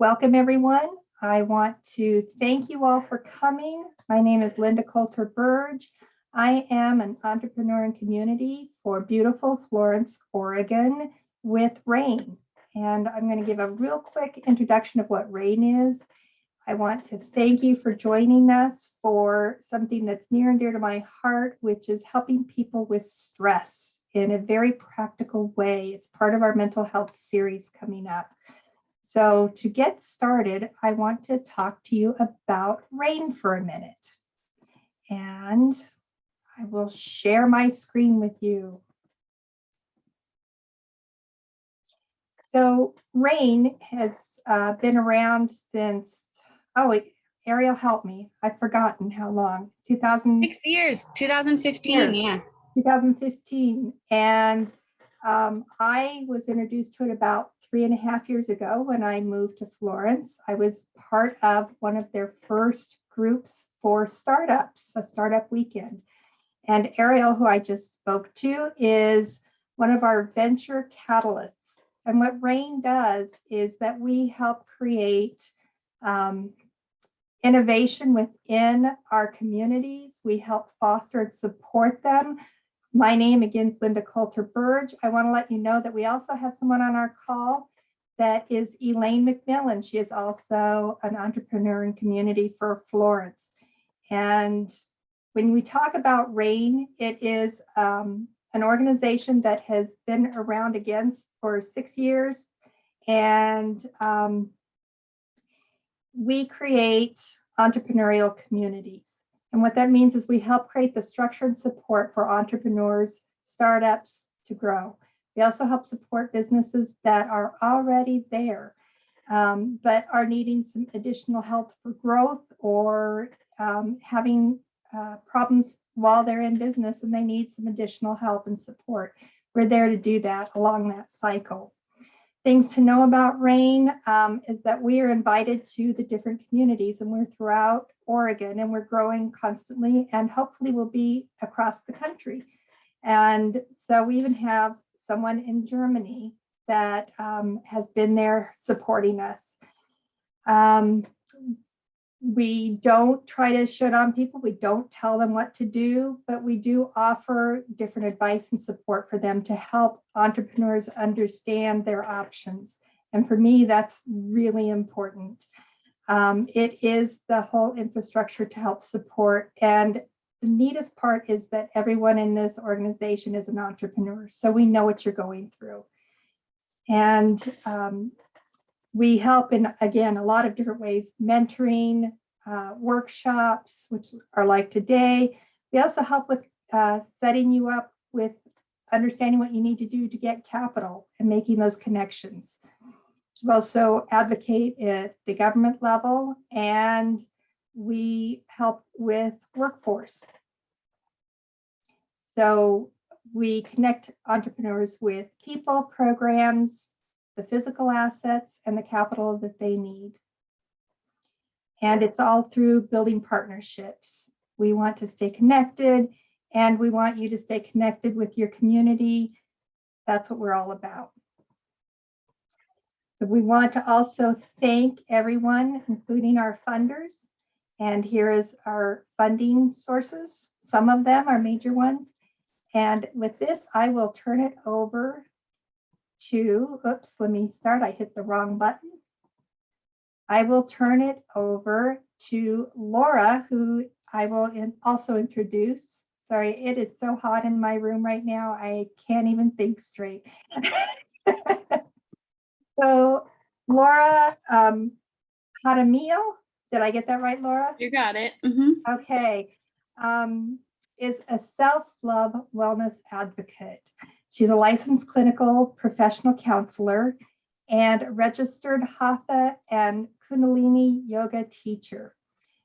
Welcome, everyone. I want to thank you all for coming. My name is Linda Coulter-Burge. I am an entrepreneur in community for beautiful Florence, Oregon with RAIN. And I'm going to give a real quick introduction of what RAIN is. I want to thank you for joining us for something that's near and dear to my heart, which is helping people with stress in a very practical way. It's part of our mental health series coming up. So to get started, I want to talk to you about RAIN for a minute. And I will share my screen with you. So RAIN has been around since, Ariel, help me. I've forgotten how long. 6 years, 2015, yeah. 2015. And I was introduced to it about 3.5 years ago when I moved to Florence. I was part of one of their first groups for startups, a startup weekend. And Ariel, who I just spoke to, is one of our venture catalysts. And what RAIN does is that we help create innovation within our communities. We help foster and support them. My name again is Linda Coulter-Burge. I want to let you know that we also have someone on our call that is Elaine McMillan. She is also an entrepreneur in community for Florence. And when we talk about RAIN, it is an organization that has been around again for 6 years. And we create entrepreneurial communities. And what that means is we help create the structure and support for entrepreneurs, startups to grow. We also help support businesses that are already there, but are needing some additional help for growth or having problems while they're in business and they need some additional help and support. We're there to do that along that cycle. Things to know about RAIN is that we are invited to the different communities, and we're throughout Oregon, and we're growing constantly, and hopefully we'll be across the country. And so we even have someone in Germany that has been there supporting us. We don't try to shit on people. We don't tell them what to do, but we do offer different advice and support for them to help entrepreneurs understand their options. And for me, that's really important. It is the whole infrastructure to help support. And the neatest part is that everyone in this organization is an entrepreneur. So we know what you're going through. And we help in, again, a lot of different ways, mentoring, workshops, which are like today. We also help with setting you up with understanding what you need to do to get capital and making those connections. We also advocate at the government level, and we help with workforce. So we connect entrepreneurs with people, programs, the physical assets, and the capital that they need. And it's all through building partnerships. We want to stay connected, and we want you to stay connected with your community. That's what we're all about. So we want to also thank everyone, including our funders. And here is our funding sources. Some of them are major ones. And with this, I will turn it over to, let me start. I hit the wrong button. I will turn it over to Laura, who I will also introduce. Sorry, it is so hot in my room right now. I can't even think straight. So Laura Jaramillo, did I get that right, Laura? You got it. Okay, is a self-love wellness advocate. She's a licensed clinical professional counselor and registered Hatha and Kundalini yoga teacher.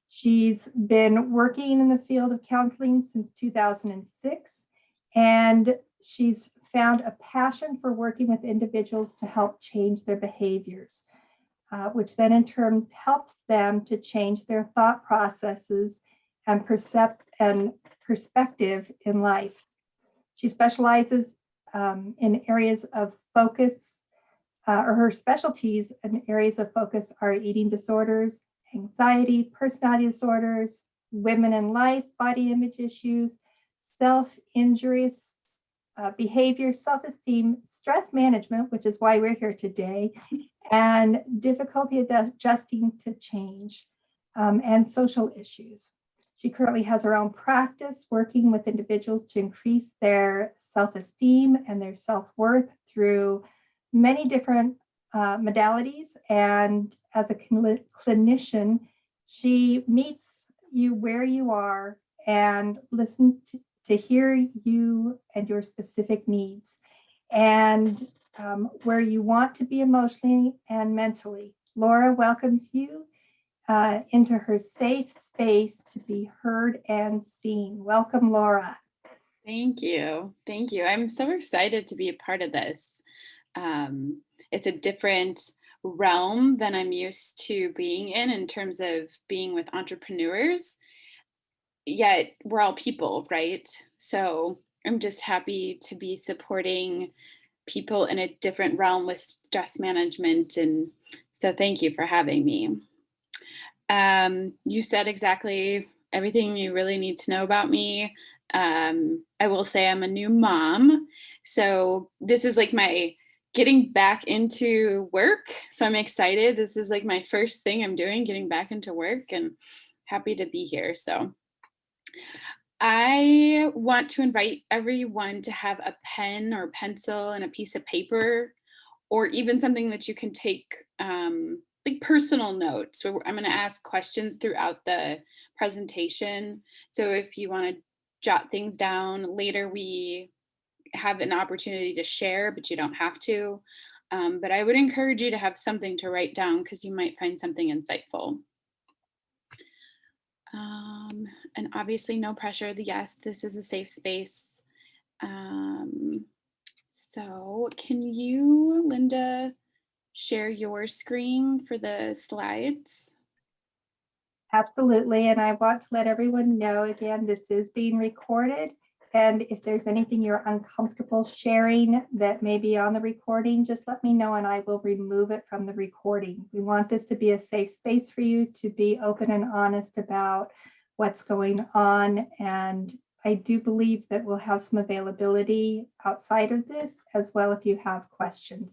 She's been working in the field of counseling since 2006, and she's found a passion for working with individuals to help change their behaviors, which then in turn helps them to change their thought processes and perspective in life. She specializes in areas of focus, or her specialties and areas of focus are eating disorders, anxiety, personality disorders, women in life, body image issues, self-injurious behavior, self-esteem, stress management, which is why we're here today, and difficulty adjusting to change, and social issues. She currently has her own practice working with individuals to increase their self-esteem and their self-worth through many different modalities. And as a clinician, she meets you where you are and listens to hear you and your specific needs, and where you want to be emotionally and mentally. Laura welcomes you into her safe space to be heard and seen. Welcome, Laura. Thank you. Thank you. I'm so excited to be a part of this. It's a different realm than I'm used to being in terms of being with entrepreneurs. Yet we're all people, right? So I'm just happy to be supporting people in a different realm with stress management. And so thank you for having me. You said exactly everything you really need to know about me. I will say I'm a new mom. So this is like my getting back into work. So I'm excited. This is like my first thing I'm doing, getting back into work, and happy to be here. So I want to invite everyone to have a pen or pencil and a piece of paper, or even something that you can take, like personal notes. So I'm going to ask questions throughout the presentation. So if you want to jot things down later, we have an opportunity to share, but you don't have to. But I would encourage you to have something to write down because you might find something insightful. And obviously no pressure. Yes, this is a safe space. So can you, Linda, share your screen for the slides? Absolutely. And I want to let everyone know again, this is being recorded. And if there's anything you're uncomfortable sharing that may be on the recording, just let me know and I will remove it from the recording. We want this to be a safe space for you to be open and honest about what's going on. And I do believe that we'll have some availability outside of this as well if you have questions.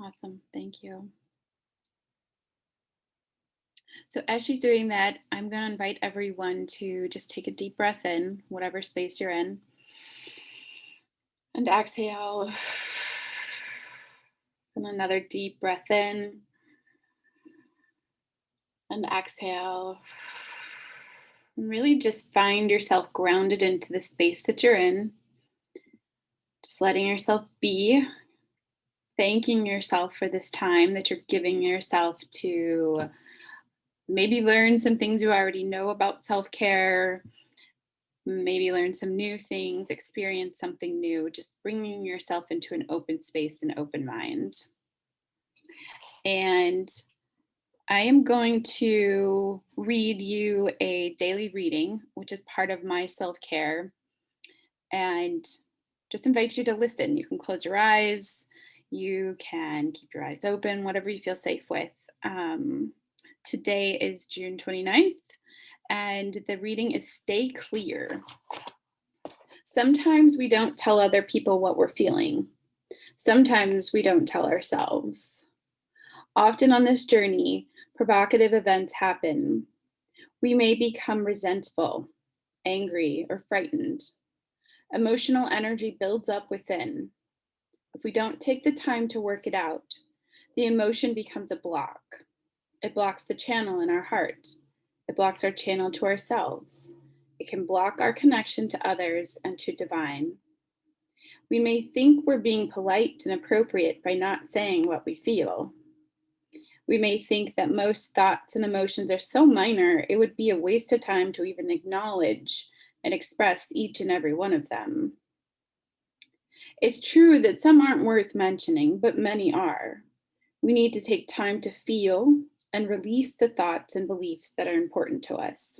Awesome. Thank you. So as she's doing that, I'm going to invite everyone to just take a deep breath in, whatever space you're in, and exhale. And another deep breath in, and exhale. And really just find yourself grounded into the space that you're in. Just letting yourself be, thanking yourself for this time that you're giving yourself to maybe learn some things you already know about self-care, maybe learn some new things, experience something new, just bringing yourself into an open space and open mind. And I am going to read you a daily reading, which is part of my self-care, and just invite you to listen. You can close your eyes, you can keep your eyes open, whatever you feel safe with. Today is June 29th, and the reading is Stay Clear. Sometimes we don't tell other people what we're feeling. Sometimes we don't tell ourselves. Often on this journey, provocative events happen. We may become resentful, angry, or frightened. Emotional energy builds up within. If we don't take the time to work it out, the emotion becomes a block. It blocks the channel in our heart. It blocks our channel to ourselves. It can block our connection to others and to divine. We may think we're being polite and appropriate by not saying what we feel. We may think that most thoughts and emotions are so minor, it would be a waste of time to even acknowledge and express each and every one of them. It's true that some aren't worth mentioning, but many are. We need to take time to feel and release the thoughts and beliefs that are important to us.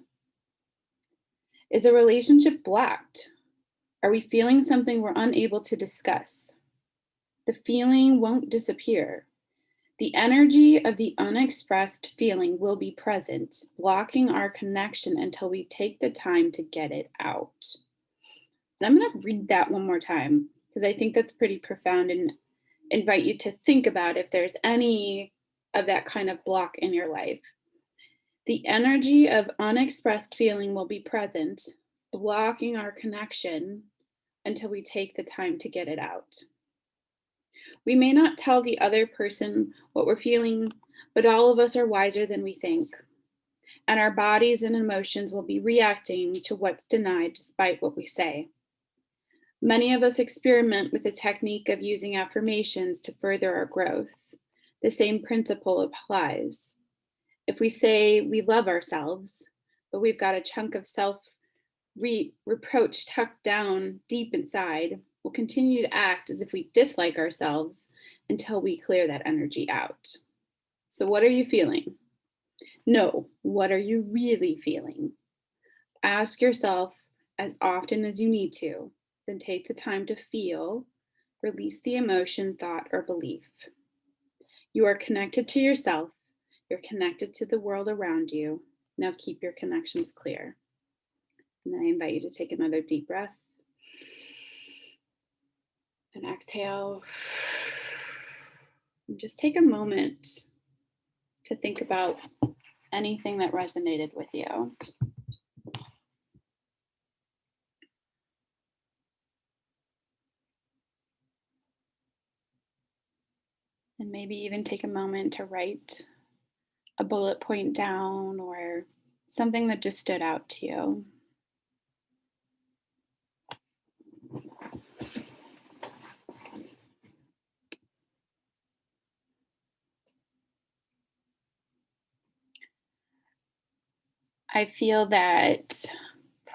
Is a relationship blocked? Are we feeling something we're unable to discuss? the feeling won't disappear. The energy of the unexpressed feeling will be present, blocking our connection until we take the time to get it out. And I'm going to read that one more time because I think that's pretty profound and invite you to think about if there's any of that kind of block in your life. The energy of unexpressed feeling will be present, blocking our connection until we take the time to get it out. We may not tell the other person what we're feeling, but all of us are wiser than we think. And our bodies and emotions will be reacting to what's denied despite what we say. Many of us experiment with the technique of using affirmations to further our growth. The same principle applies. If we say we love ourselves, but we've got a chunk of self-reproach tucked down deep inside, we'll continue to act as if we dislike ourselves until we clear that energy out. So what are you feeling? No, what are you really feeling? Ask yourself as often as you need to, then take the time to feel, release the emotion, thought, or belief. You are connected to yourself. You're connected to the world around you. Now keep your connections clear. And then I invite you to take another deep breath. And exhale. And just take a moment to think about anything that resonated with you. And maybe even take a moment to write a bullet point down or something that just stood out to you. I feel that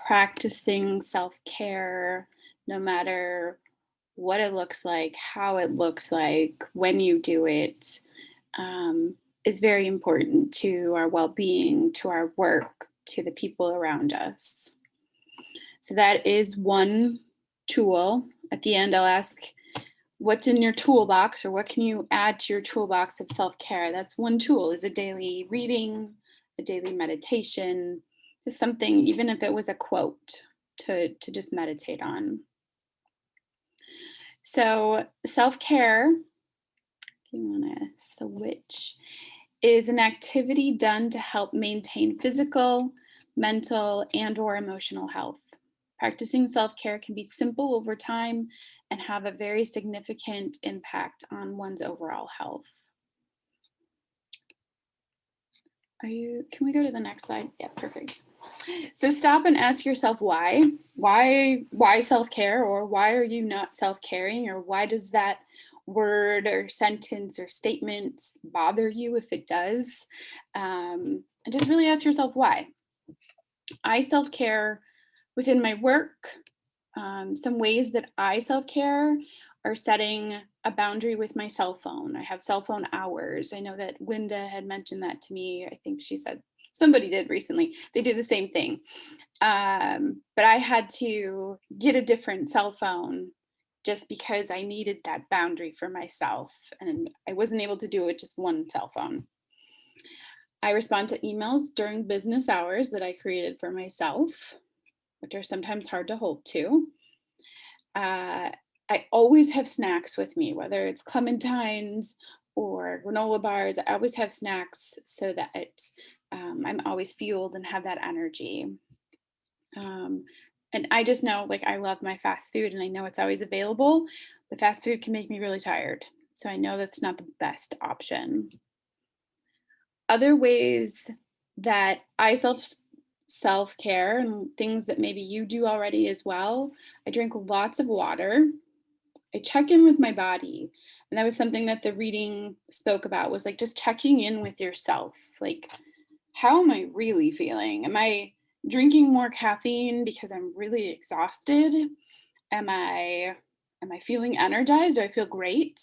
practicing self-care, no matter what it looks like, how it looks like, when you do it, is very important to our well-being, to our work, to the people around us. So that is one tool. At the end, I'll ask, what's in your toolbox, or what can you add to your toolbox of self-care? That's one tool, is a daily reading, a daily meditation, just something, even if it was a quote, to just meditate on. So self-care, if you want to switch, is an activity done to help maintain physical, mental, and/or emotional health. Practicing self-care can be simple over time and have a very significant impact on one's overall health. Can we go to the next slide? Yeah, perfect. So stop and ask yourself why. Why self-care, or why are you not self-caring, or why does that word or sentence or statement bother you if it does? And just really ask yourself why. I self-care within my work. Some ways that I self-care are setting a boundary with my cell phone. I have cell phone hours. I know that Linda had mentioned that to me. I think she said somebody did recently. They do the same thing. But I had to get a different cell phone just because I needed that boundary for myself. And I wasn't able to do it with just one cell phone. I respond to emails during business hours that I created for myself, which are sometimes hard to hold to. I always have snacks with me, whether it's clementines or granola bars. I always have snacks so that I'm always fueled and have that energy. And I just know, like, I love my fast food and I know it's always available, but fast food can make me really tired. So I know that's not the best option. Other ways that I self-care and things that maybe you do already as well. I drink lots of water. I check in with my body. And that was something that the reading spoke about, was like just checking in with yourself. Like, how am I really feeling? Am I drinking more caffeine because I'm really exhausted? Am I feeling energized? Do I feel great?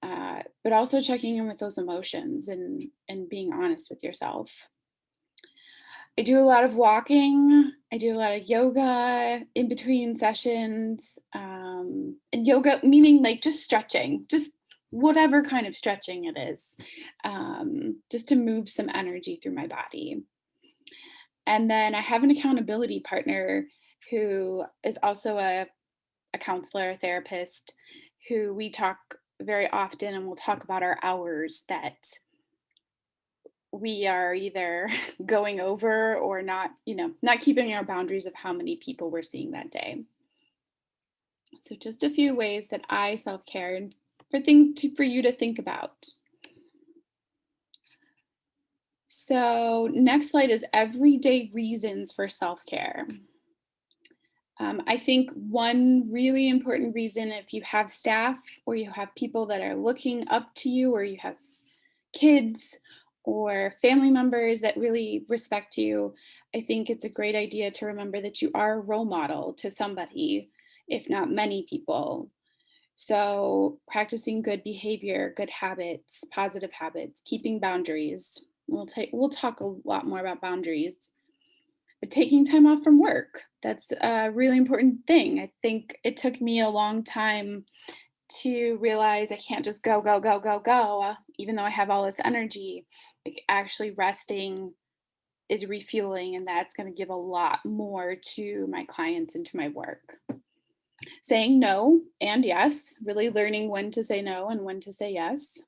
But also checking in with those emotions and being honest with yourself. I do a lot of walking. I do a lot of yoga in between sessions. And yoga meaning like just stretching, just whatever kind of stretching it is, just to move some energy through my body. And then I have an accountability partner who is also a counselor, a therapist, who we talk very often, and we'll talk about our hours that we are either going over or not, not keeping our boundaries of how many people we're seeing that day. So just a few ways that I self-care and for you to think about. So next slide is everyday reasons for self-care. I think one really important reason, if you have staff or you have people that are looking up to you, or you have kids or family members that really respect you, I think it's a great idea to remember that you are a role model to somebody, if not many people. So practicing good behavior, good habits, positive habits, keeping boundaries. We'll talk a lot more about boundaries. But taking time off from work, that's a really important thing. I think it took me a long time to realize I can't just go, go, go, go, go, even though I have all this energy. Like actually resting is refueling, and that's going to give a lot more to my clients and to my work. Saying no and yes, really learning when to say no and when to say yes.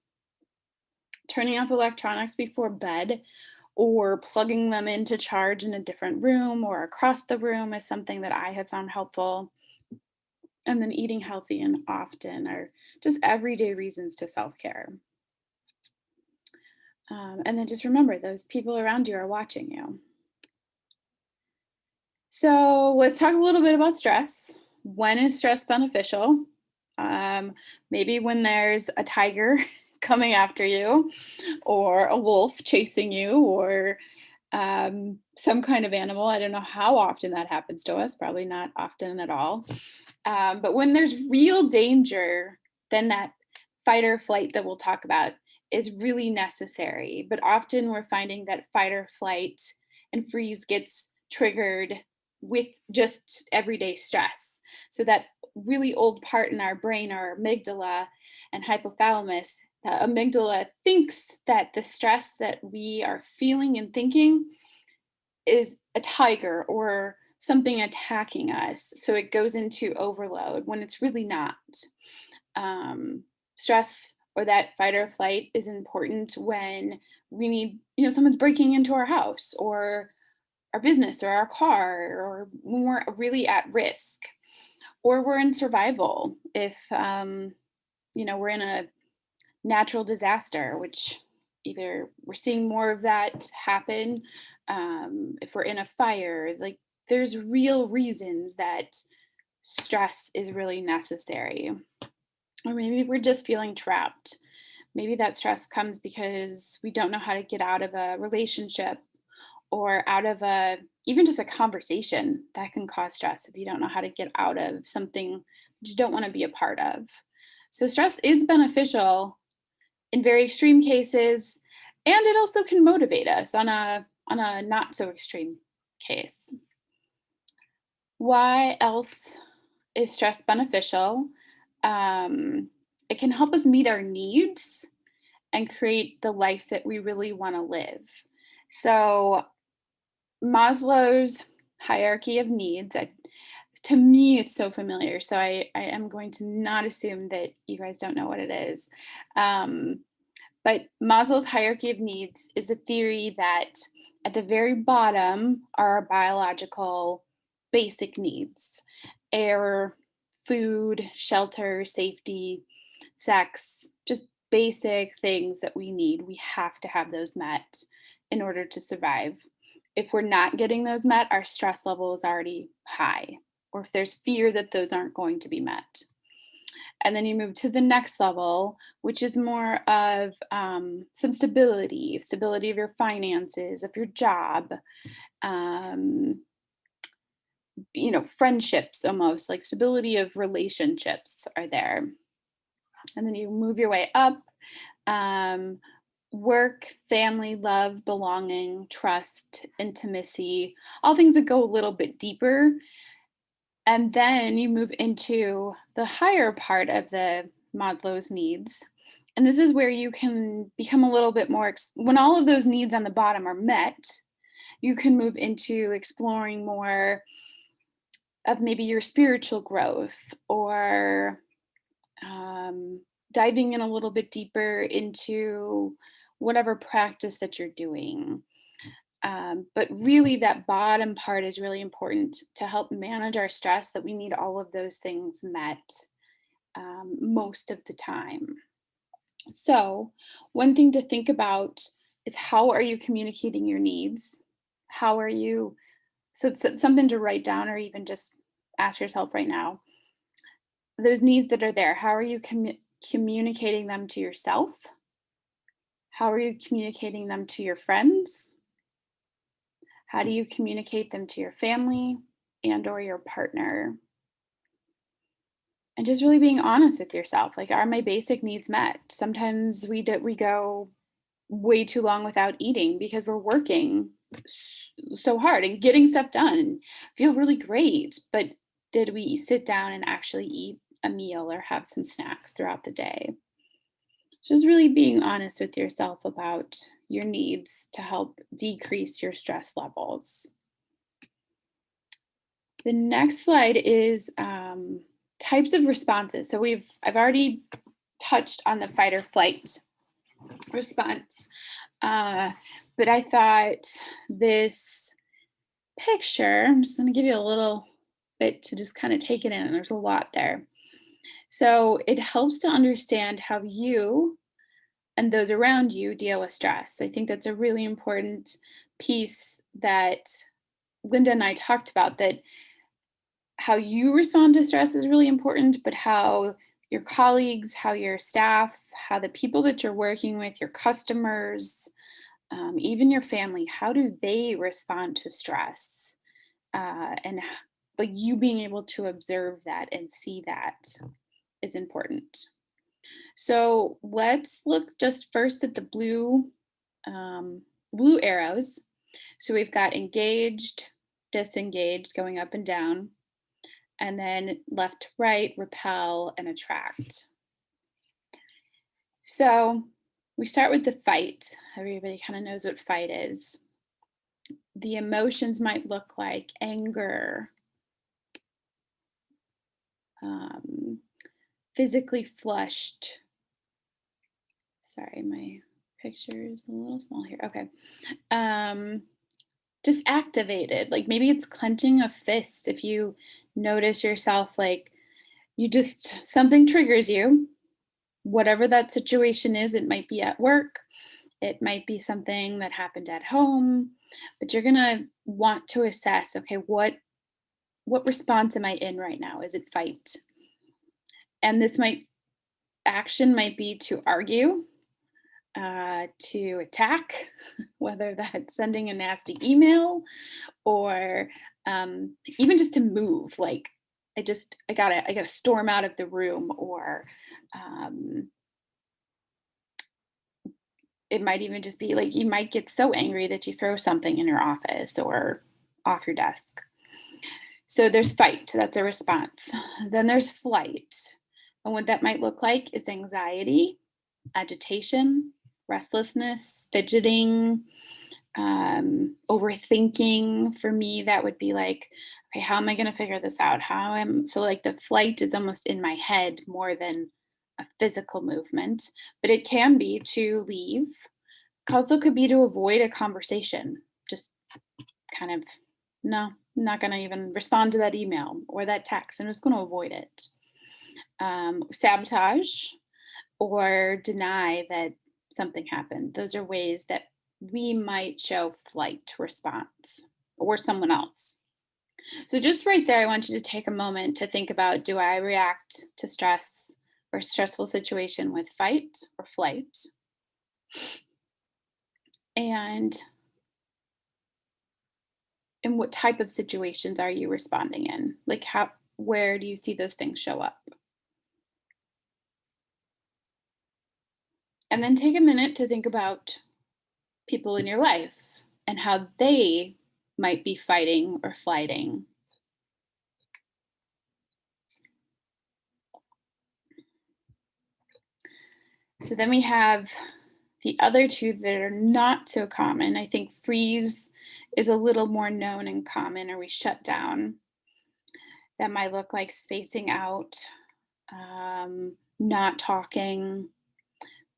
Turning off electronics before bed or plugging them into charge in a different room or across the room is something that I have found helpful. And then eating healthy and often are just everyday reasons to self-care. And then just remember, those people around you are watching you. So let's talk a little bit about stress. When is stress beneficial? Maybe when there's a tiger coming after you, or a wolf chasing you, or some kind of animal. I don't know how often that happens to us, probably not often at all. But when there's real danger, then that fight or flight that we'll talk about is really necessary. But often we're finding that fight or flight and freeze gets triggered with just everyday stress. So that really old part in our brain, our amygdala and hypothalamus, the amygdala thinks that the stress that we are feeling and thinking is a tiger or something attacking us. So it goes into overload when it's really not. Stress or that fight or flight is important when we need, someone's breaking into our house or our business or our car, or when we're really at risk, or we're in survival. If, we're in a natural disaster, which either we're seeing more of that happen, if we're in a fire, like there's real reasons that stress is really necessary. Or maybe we're just feeling trapped. Maybe that stress comes because we don't know how to get out of a relationship or out of even just a conversation that can cause stress if you don't know how to get out of something that you don't want to be a part of. So stress is beneficial in very extreme cases, and it also can motivate us on a not so extreme case. Why else is stress beneficial? It can help us meet our needs and create the life that we really want to live. So Maslow's hierarchy of needs, to me, it's so familiar. So I am going to not assume that you guys don't know what it is. But Maslow's hierarchy of needs is a theory that at the very bottom are our biological basic needs: air, food, shelter, safety, sex, just basic things that we need. We have to have those met in order to survive. If we're not getting those met, our stress level is already high, or if there's fear that those aren't going to be met. And then you move to the next level, which is more of some stability of your finances, of your job, friendships, almost like stability of relationships are there. And then you move your way up. work, family, love, belonging, trust, intimacy, all things that go a little bit deeper. And then you move into the higher part of the Maslow's needs. And this is where you can become a little bit more, when all of those needs on the bottom are met, you can move into exploring more of maybe your spiritual growth, or diving in a little bit deeper into whatever practice that you're doing. But really, that bottom part is really important to help manage our stress, that we need all of those things met most of the time. So, one thing to think about is, how are you communicating your needs? How are you? So, it's something to write down, or even just ask yourself right now. Those needs that are there, how are you communicating them to yourself? How are you communicating them to your friends? How do you communicate them to your family and or your partner? And just really being honest with yourself. Like, are my basic needs met? Sometimes we go way too long without eating because we're working so hard and getting stuff done and feel really great. But did we sit down and actually eat a meal or have some snacks throughout the day? Just really being honest with yourself about your needs to help decrease your stress levels. The next slide is types of responses. So I've already touched on the fight or flight response, but I thought this picture, I'm just going to give you a little bit to just kind of take it in, and there's a lot there. So it helps to understand how you and those around you deal with stress. I think that's a really important piece that Linda and I talked about, that how you respond to stress is really important, but how your colleagues, how your staff, how the people that you're working with, your customers, even your family, how do they respond to stress? Like, you being able to observe that and see that is important. So let's look just first at the blue arrows. So we've got engaged, disengaged, going up and down, and then left to right, repel, and attract. So we start with the fight. Everybody kind of knows what fight is. The emotions might look like anger, physically flushed. Sorry, my picture is a little small here. Okay. Just activated. Like, maybe it's clenching of fists. If you notice yourself, like, something triggers you, whatever that situation is. It might be at work, it might be something that happened at home, but you're gonna want to assess, okay, what response am I in right now? Is it fight? And action might be to argue, to attack, whether that's sending a nasty email, or even just to move. Like, I gotta storm out of the room, or it might even just be like, you might get so angry that you throw something in your office or off your desk. So there's fight, that's a response. Then there's flight. And what that might look like is anxiety, agitation, restlessness, fidgeting, overthinking. For me, that would be like, okay, how am I going to figure this out? So like, the flight is almost in my head more than a physical movement, but it can be to leave. Also could be to avoid a conversation. Just kind of, no, I'm not going to even respond to that email or that text. I'm just going to avoid it. Sabotage or deny that something happened. Those are ways that we might show flight response, or someone else. So just right there, I want you to take a moment to think about, do I react to stress or stressful situation with fight or flight? And in what type of situations are you responding in? Like, where do you see those things show up? And then take a minute to think about people in your life and how they might be fighting or flighting. So then we have the other two that are not so common. I think freeze is a little more known and common, or we shut down. That might look like spacing out, not talking,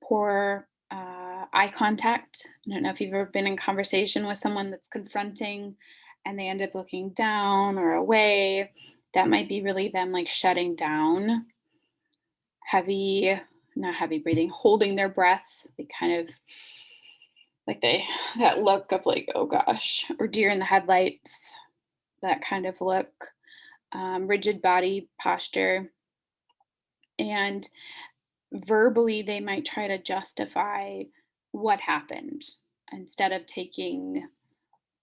poor eye contact. I don't know if you've ever been in conversation with someone that's confronting and they end up looking down or away. That might be really them like shutting down. Heavy, not heavy breathing, holding their breath. They kind of like that look of like, oh gosh, or deer in the headlights, that kind of look. Rigid body posture. And verbally, they might try to justify what happened instead of taking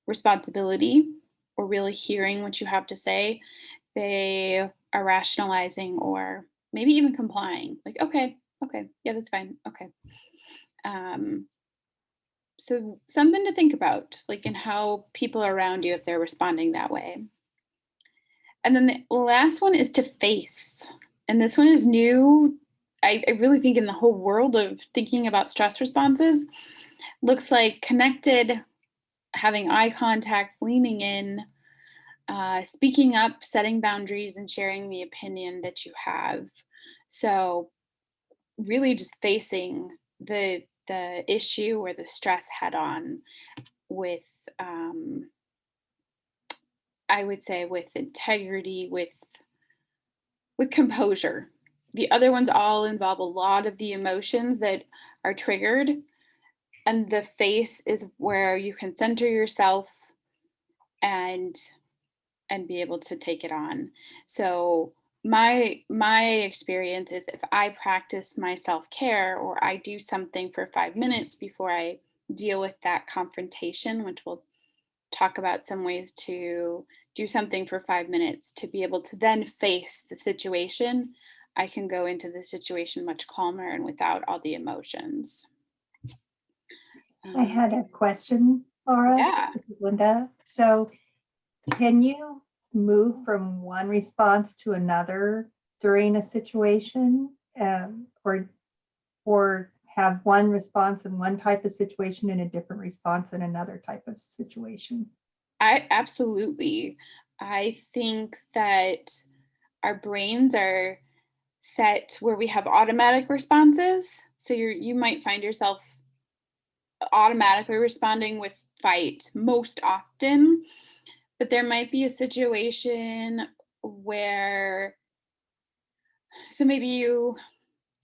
responsibility or really hearing what you have to say. They are rationalizing or maybe even complying, like, okay, yeah, that's fine, okay. Um, so something to think about, like in how people around you, if they're responding that way. And then the last one is to face. And this one is new. I really think in the whole world of thinking about stress responses, looks like connected, having eye contact, leaning in, speaking up, setting boundaries, and sharing the opinion that you have. So really just facing the issue or the stress head on with I would say with integrity, with composure. The other ones all involve a lot of the emotions that are triggered, and the face is where you can center yourself and be able to take it on. So my experience is if I practice my self-care or I do something for 5 minutes before I deal with that confrontation, which we'll talk about some ways to do something for 5 minutes to be able to then face the situation, I can go into the situation much calmer and without all the emotions. I had a question, Laura. Yeah, This is Linda. So can you move from one response to another during a situation, or have one response in one type of situation and a different response in another type of situation? I absolutely. I think that our brains are set where we have automatic responses. So you might find yourself automatically responding with fight most often, but there might be a situation where so maybe you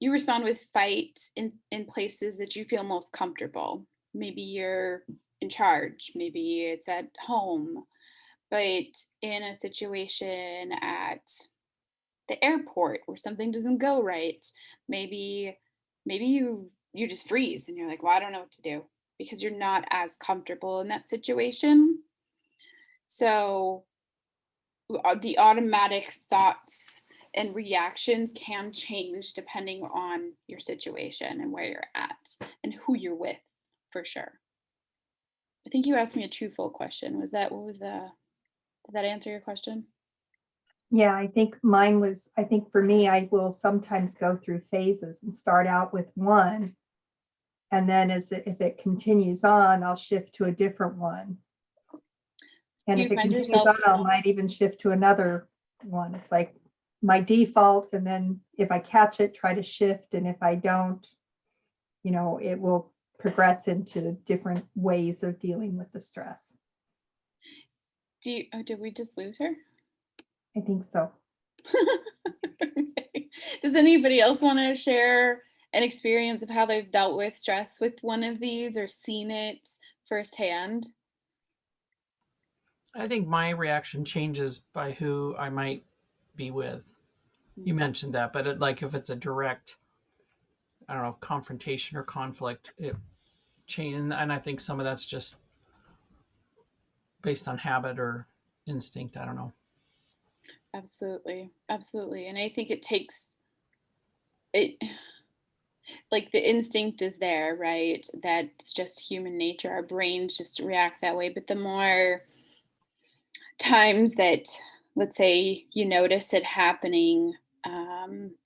respond with fight in places that you feel most comfortable. Maybe you're in charge, maybe it's at home, but in a situation at the airport where something doesn't go right, maybe you just freeze and you're like, well, I don't know what to do because you're not as comfortable in that situation. So the automatic thoughts and reactions can change depending on your situation and where you're at and who you're with, for sure. I think you asked me a twofold question. Was that what was the did that answer your question? Yeah, I think mine was, I think for me, I will sometimes go through phases and start out with one. And then if it continues on, I'll shift to a different one. Do And you if it find continues yourself on, I might even shift to another one. It's like my default. And then if I catch it, try to shift. And if I don't, it will progress into different ways of dealing with the stress. do you oh, did we just lose her? I think so. Okay. Does anybody else want to share an experience of how they've dealt with stress with one of these or seen it firsthand? I think my reaction changes by who I might be with. You mentioned that, but like if it's a direct, I don't know, confrontation or conflict, it change, and I think some of that's just based on habit or instinct. I don't know. Absolutely. Absolutely. And I think it takes it like the instinct is there, right? That's just human nature. Our brains just react that way. But the more times that, let's say, you notice it happening,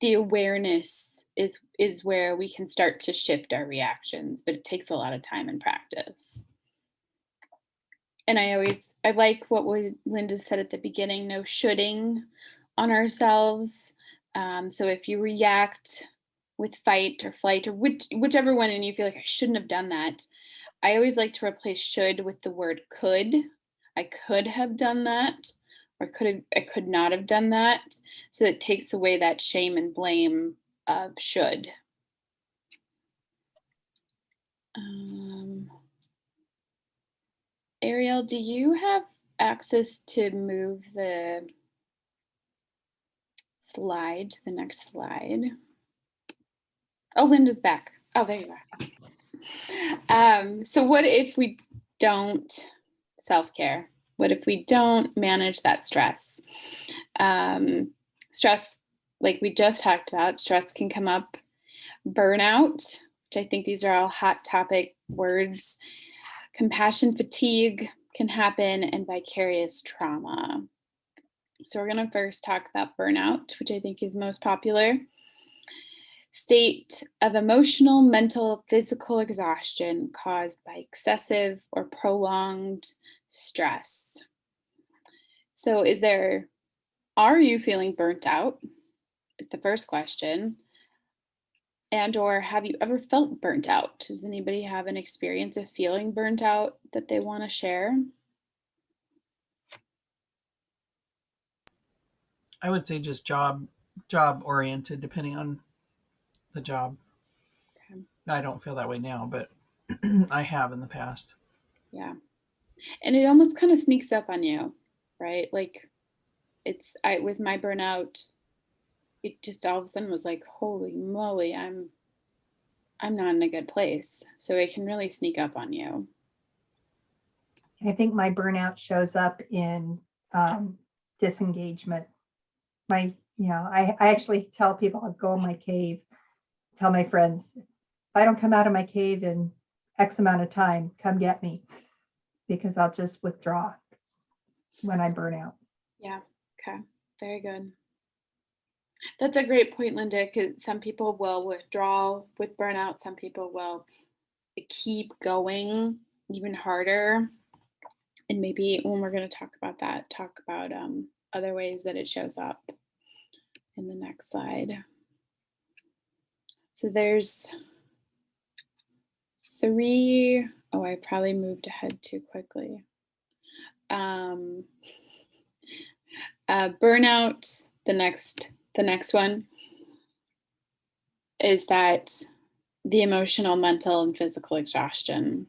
the awareness is where we can start to shift our reactions. But it takes a lot of time and practice. And I like what Linda said at the beginning, no shoulding on ourselves. So if you react with fight or flight or whichever one, and you feel like I shouldn't have done that, I always like to replace should with the word could. I could have done that, or I could not have done that. So it takes away that shame and blame of should. Ariel, do you have access to move the slide to the next slide? Oh, Linda's back. Oh, there you are. So what if we don't self-care? What if we don't manage that stress? Stress, like we just talked about, stress can come up. Burnout, which I think these are all hot topic words. Compassion fatigue can happen, and vicarious trauma. So we're going to first talk about burnout, which I think is most popular. State of emotional, mental, physical exhaustion caused by excessive or prolonged stress. So are you feeling burnt out? Is the first question. And or have you ever felt burnt out? Does anybody have an experience of feeling burnt out that they want to share? I would say just job oriented, depending on the job. Okay. I don't feel that way now, but I have in the past. Yeah. And it almost kind of sneaks up on you, right? Like with my burnout, it just all of a sudden was like, holy moly, I'm not in a good place. So it can really sneak up on you. I think my burnout shows up in disengagement. I actually tell people I'll go in my cave, tell my friends, if I don't come out of my cave in X amount of time, come get me, because I'll just withdraw when I burn out. Yeah. Okay. Very good. That's a great point, Linda, because some people will withdraw with burnout. Some people will keep going even harder. And maybe when we're going to talk about that, talk about other ways that it shows up in the next slide. So there's 3. Oh, I probably moved ahead too quickly. Burnout, the next one is that the emotional, mental, and physical exhaustion.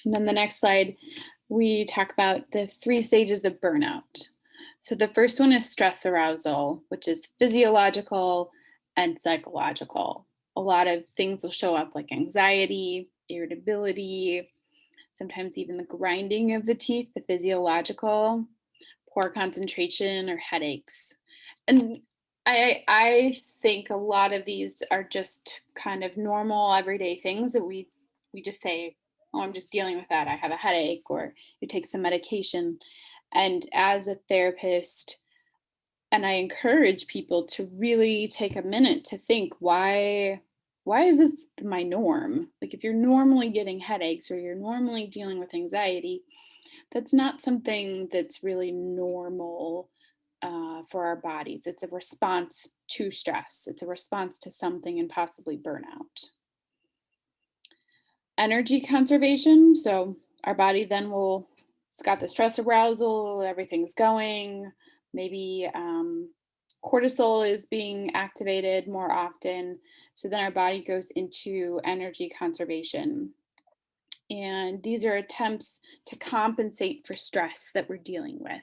And then the next slide, we talk about the 3 stages of burnout. So the first one is stress arousal, which is physiological and psychological. A lot of things will show up like anxiety, irritability, sometimes even the grinding of the teeth, the physiological, poor concentration, or headaches. And I think a lot of these are just kind of normal everyday things that we just say, oh, I'm just dealing with that. I have a headache, or you take some medication. And as a therapist, and I encourage people to really take a minute to think, why is this my norm? Like if you're normally getting headaches or you're normally dealing with anxiety, that's not something that's really normal for our bodies. It's a response to stress. It's a response to something and possibly burnout. Energy conservation. So our body then it's got the stress arousal, everything's going. Maybe cortisol is being activated more often. So then our body goes into energy conservation. And these are attempts to compensate for stress that we're dealing with.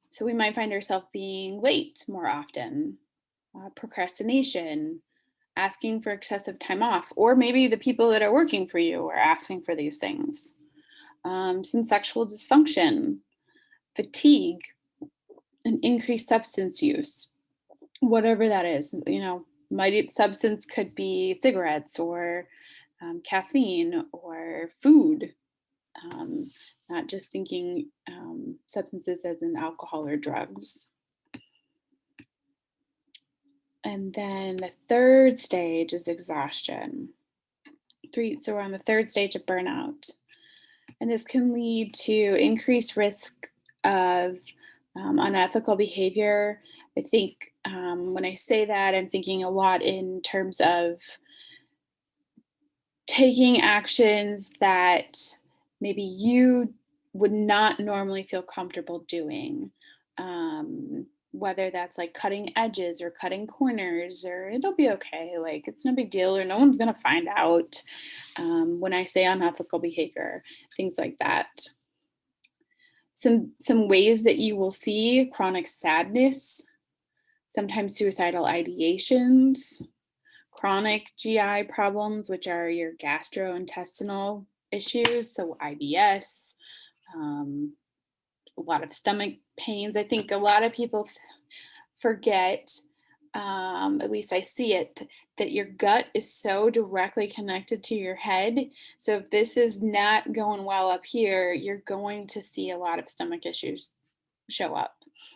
So we might find ourselves being late more often, procrastination, asking for excessive time off, or maybe the people that are working for you are asking for these things. Some sexual dysfunction, fatigue, and increased substance use, whatever that is, Substance could be cigarettes or caffeine or food. Not just thinking substances as in alcohol or drugs. And then the third stage is exhaustion. So we're on the third stage of burnout. And this can lead to increased risk of unethical behavior. I think when I say that, I'm thinking a lot in terms of taking actions that maybe you would not normally feel comfortable doing. Whether that's like cutting edges or cutting corners, or it'll be okay, like it's no big deal, or no one's gonna find out. When I say unethical behavior, things like that. Some ways that you will see chronic sadness, sometimes suicidal ideations, chronic GI problems, which are your gastrointestinal issues, so IBS, a lot of stomach pains. I think a lot of people forget, at least I see it, that your gut is so directly connected to your head. So if this is not going well up here, you're going to see a lot of stomach issues show up.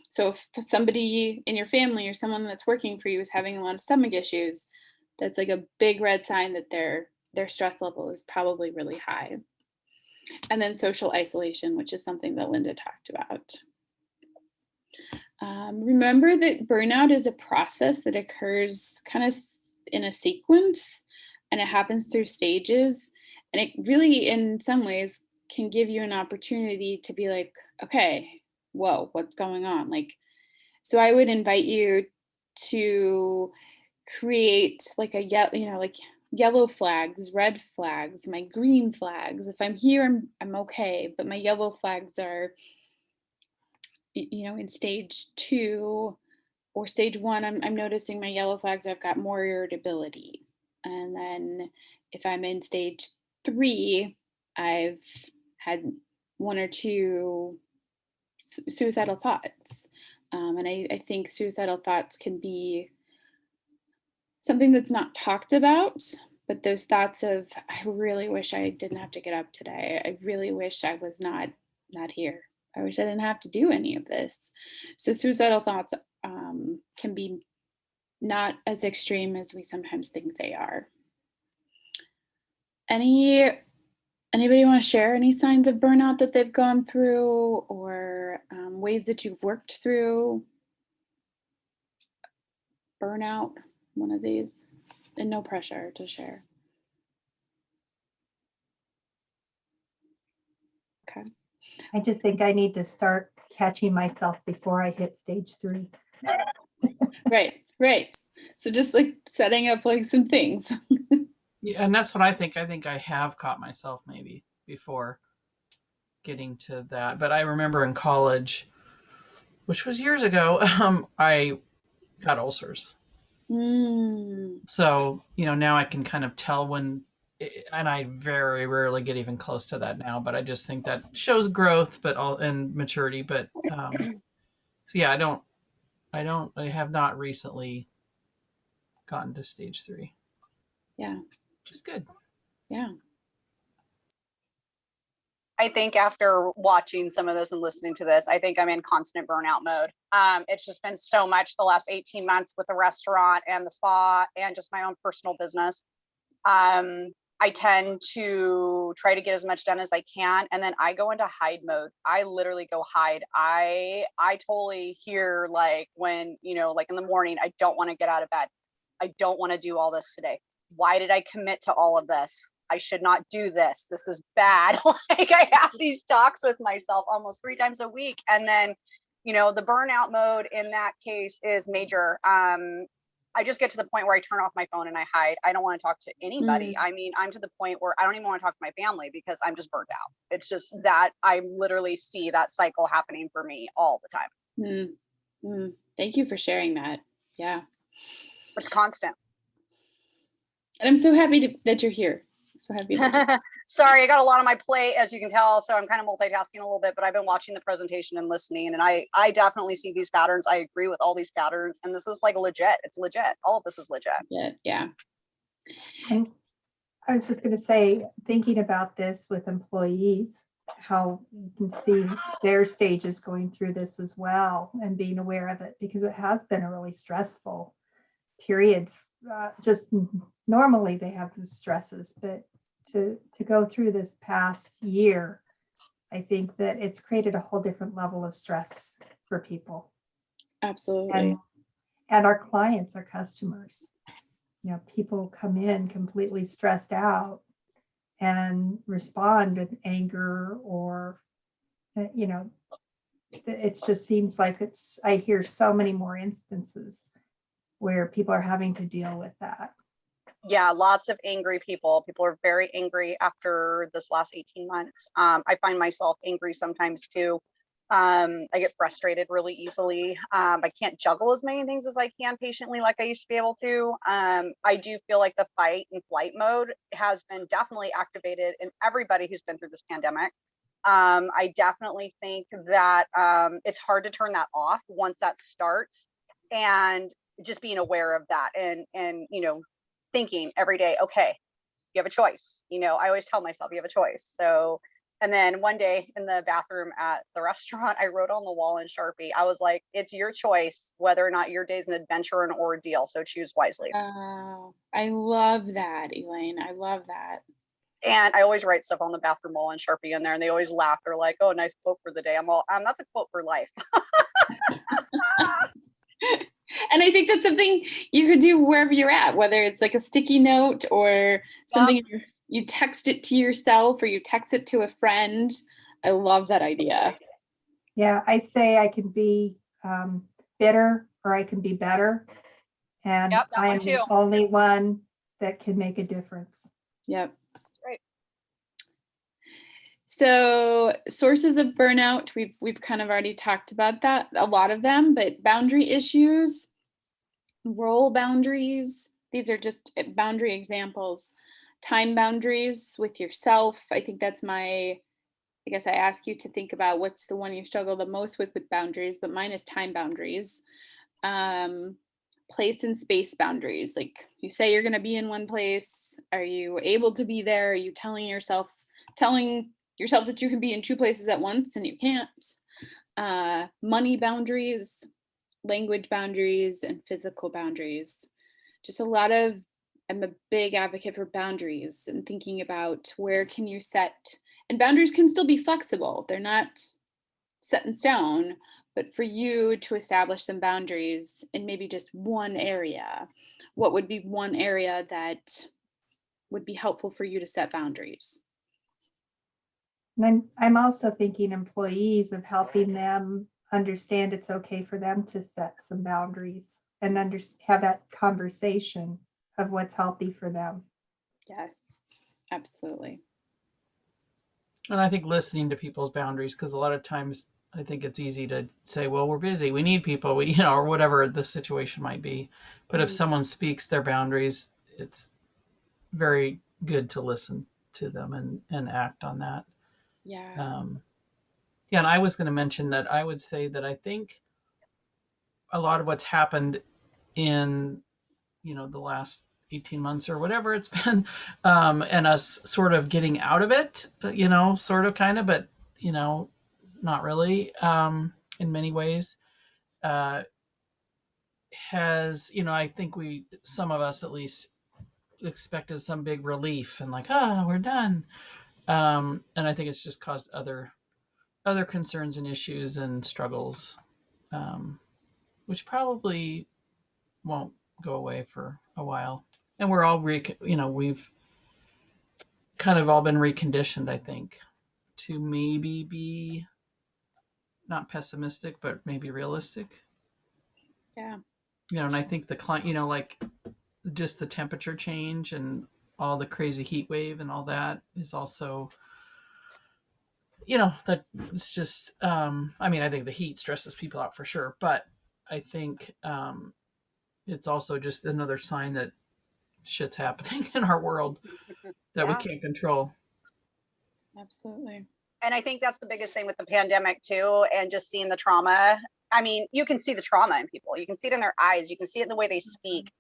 So if somebody in your family or someone that's working for you is having a lot of stomach issues, that's like a big red sign that their stress level is probably really high. And then social isolation, which is something that Linda talked about. Remember that burnout is a process that occurs kind of in a sequence, and it happens through stages. And it really, in some ways, can give you an opportunity to be like, okay, whoa, what's going on? Like, so I would invite you to create like like yellow flags, red flags, my green flags. If I'm here, I'm okay, but my yellow flags are, in stage 2 or stage 1, I'm noticing my yellow flags, I've got more irritability. And then if I'm in stage 3, I've had 1 or 2 suicidal thoughts. And I think suicidal thoughts can be something that's not talked about, but those thoughts of, I really wish I didn't have to get up today. I really wish I was not here. I wish I didn't have to do any of this. So suicidal thoughts can be not as extreme as we sometimes think they are. Anybody want to share any signs of burnout that they've gone through, or ways that you've worked through burnout, one of these, and no pressure to share. Okay. I just think I need to start catching myself before I hit stage 3. Right. So just like setting up like some things. Yeah, and that's what I think. I think I have caught myself maybe before getting to that. But I remember in college, which was years ago, I got ulcers. So, now I can kind of tell when, and I very rarely get even close to that now, but I just think that shows growth, and maturity. But so yeah, I have not recently gotten to stage 3. Yeah. Which is good. Yeah. I think after watching some of this and listening to this, I think I'm in constant burnout mode. It's just been so much the last 18 months with the restaurant and the spa and just my own personal business. I tend to try to get as much done as I can, and then I go into hide mode. I literally go hide. I totally hear like when, like in the morning, I don't want to get out of bed. I don't want to do all this today. Why did I commit to all of this? I should not do this. This is bad. Like I have these talks with myself almost 3 times a week. And then, the burnout mode in that case is major. I just get to the point where I turn off my phone and I hide. I don't want to talk to anybody. I mean, I'm to the point where I don't even want to talk to my family because I'm just burnt out. It's just that I literally see that cycle happening for me all the time. Thank you for sharing that. Yeah. It's constant. And I'm so happy that you're here. So happy that Sorry, I got a lot on my plate, as you can tell, so I'm kind of multitasking a little bit, but I've been watching the presentation and listening, and I definitely see these patterns. I agree with all these patterns, and this is like legit. It's legit. All of this is legit. yeah. And I was just going to say, thinking about this with employees, how you can see their stages going through this as well and being aware of it, because it has been a really stressful period. Just normally they have stresses, but to go through this past year, I think that it's created a whole different level of stress for people. Absolutely. And our clients, our customers. You know, people come in completely stressed out and respond with anger or, you know, it just seems like I hear so many more instances where people are having to deal with that. Yeah, lots of angry people. People are very angry after this last 18 months. I find myself angry sometimes too. I get frustrated really easily. I can't juggle as many things as I can patiently like I used to be able to. I do feel like the fight and flight mode has been definitely activated in everybody who's been through this pandemic. I definitely think that it's hard to turn that off once that starts, and just being aware of that and you know, thinking every day, okay, you have a choice. You know, I always tell myself you have a choice. So, and then one day in the bathroom at the restaurant, I wrote on the wall in Sharpie, I was like, it's your choice whether or not your day's an adventure or an ordeal. So choose wisely. I love that, Elaine. I love that. And I always write stuff on the bathroom wall in Sharpie in there, and they always laugh. They're like, oh, nice quote for the day. I'm all, that's a quote for life. And I think that's something you could do wherever you're at, whether it's like a sticky note or something you text it to yourself or you text it to a friend. I love that idea. Yeah, I say I can be bitter or I can be better. And Yep, that I one am the too. only one that can make a difference. Yep. That's right. So sources of burnout, we've kind of already talked about that, a lot of them, but boundary issues, role boundaries, these are just boundary examples. Time boundaries with yourself. I think that's I guess I ask you to think about what's the one you struggle the most with boundaries, but mine is time boundaries. Place and space boundaries. Like you say you're going to be in one place. Are you able to be there? Are you telling yourself that you can be in two places at once and you can't? Money boundaries, language boundaries, and physical boundaries. Just I'm a big advocate for boundaries and thinking about where can you set, and boundaries can still be flexible. They're not set in stone, but for you to establish some boundaries in maybe just one area, what would be one area that would be helpful for you to set boundaries? And I'm also thinking employees, of helping them understand it's okay for them to set some boundaries and have that conversation of what's healthy for them. Yes, absolutely. And I think listening to people's boundaries, because a lot of times I think it's easy to say, well, we're busy, we need people, or whatever the situation might be. But if someone speaks their boundaries, it's very good to listen to them and act on that. Yeah. Yeah, and I was going to mention that I would say that I think a lot of what's happened in, the last 18 months or whatever it's been, and us sort of getting out of it, sort of kind of, but, not really, in many ways, has, I think some of us at least expected some big relief and like, we're done. And I think it's just caused other concerns and issues and struggles, which probably won't go away for a while. And we're all, we've kind of all been reconditioned, I think, to maybe be not pessimistic, but maybe realistic. Yeah. And I think the client, like just the temperature change and all the crazy heat wave and all that is also, that it's just, I think the heat stresses people out for sure, but I think it's also just another sign that shit's happening in our world that we Yeah. can't control. Absolutely. And I think that's the biggest thing with the pandemic too, and just seeing the trauma. I mean, you can see the trauma in people. You can see it in their eyes. You can see it in the way they speak.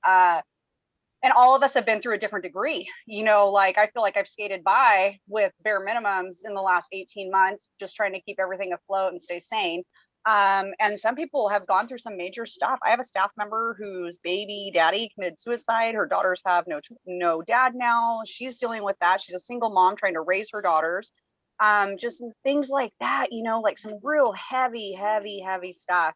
And all of us have been through a different degree. You know, like I feel like I've skated by with bare minimums in the last 18 months, just trying to keep everything afloat and stay sane. And some people have gone through some major stuff. I have a staff member whose baby daddy committed suicide. Her daughters have no dad now. She's dealing with that. She's a single mom trying to raise her daughters. Just things like that, you know, like some real heavy stuff.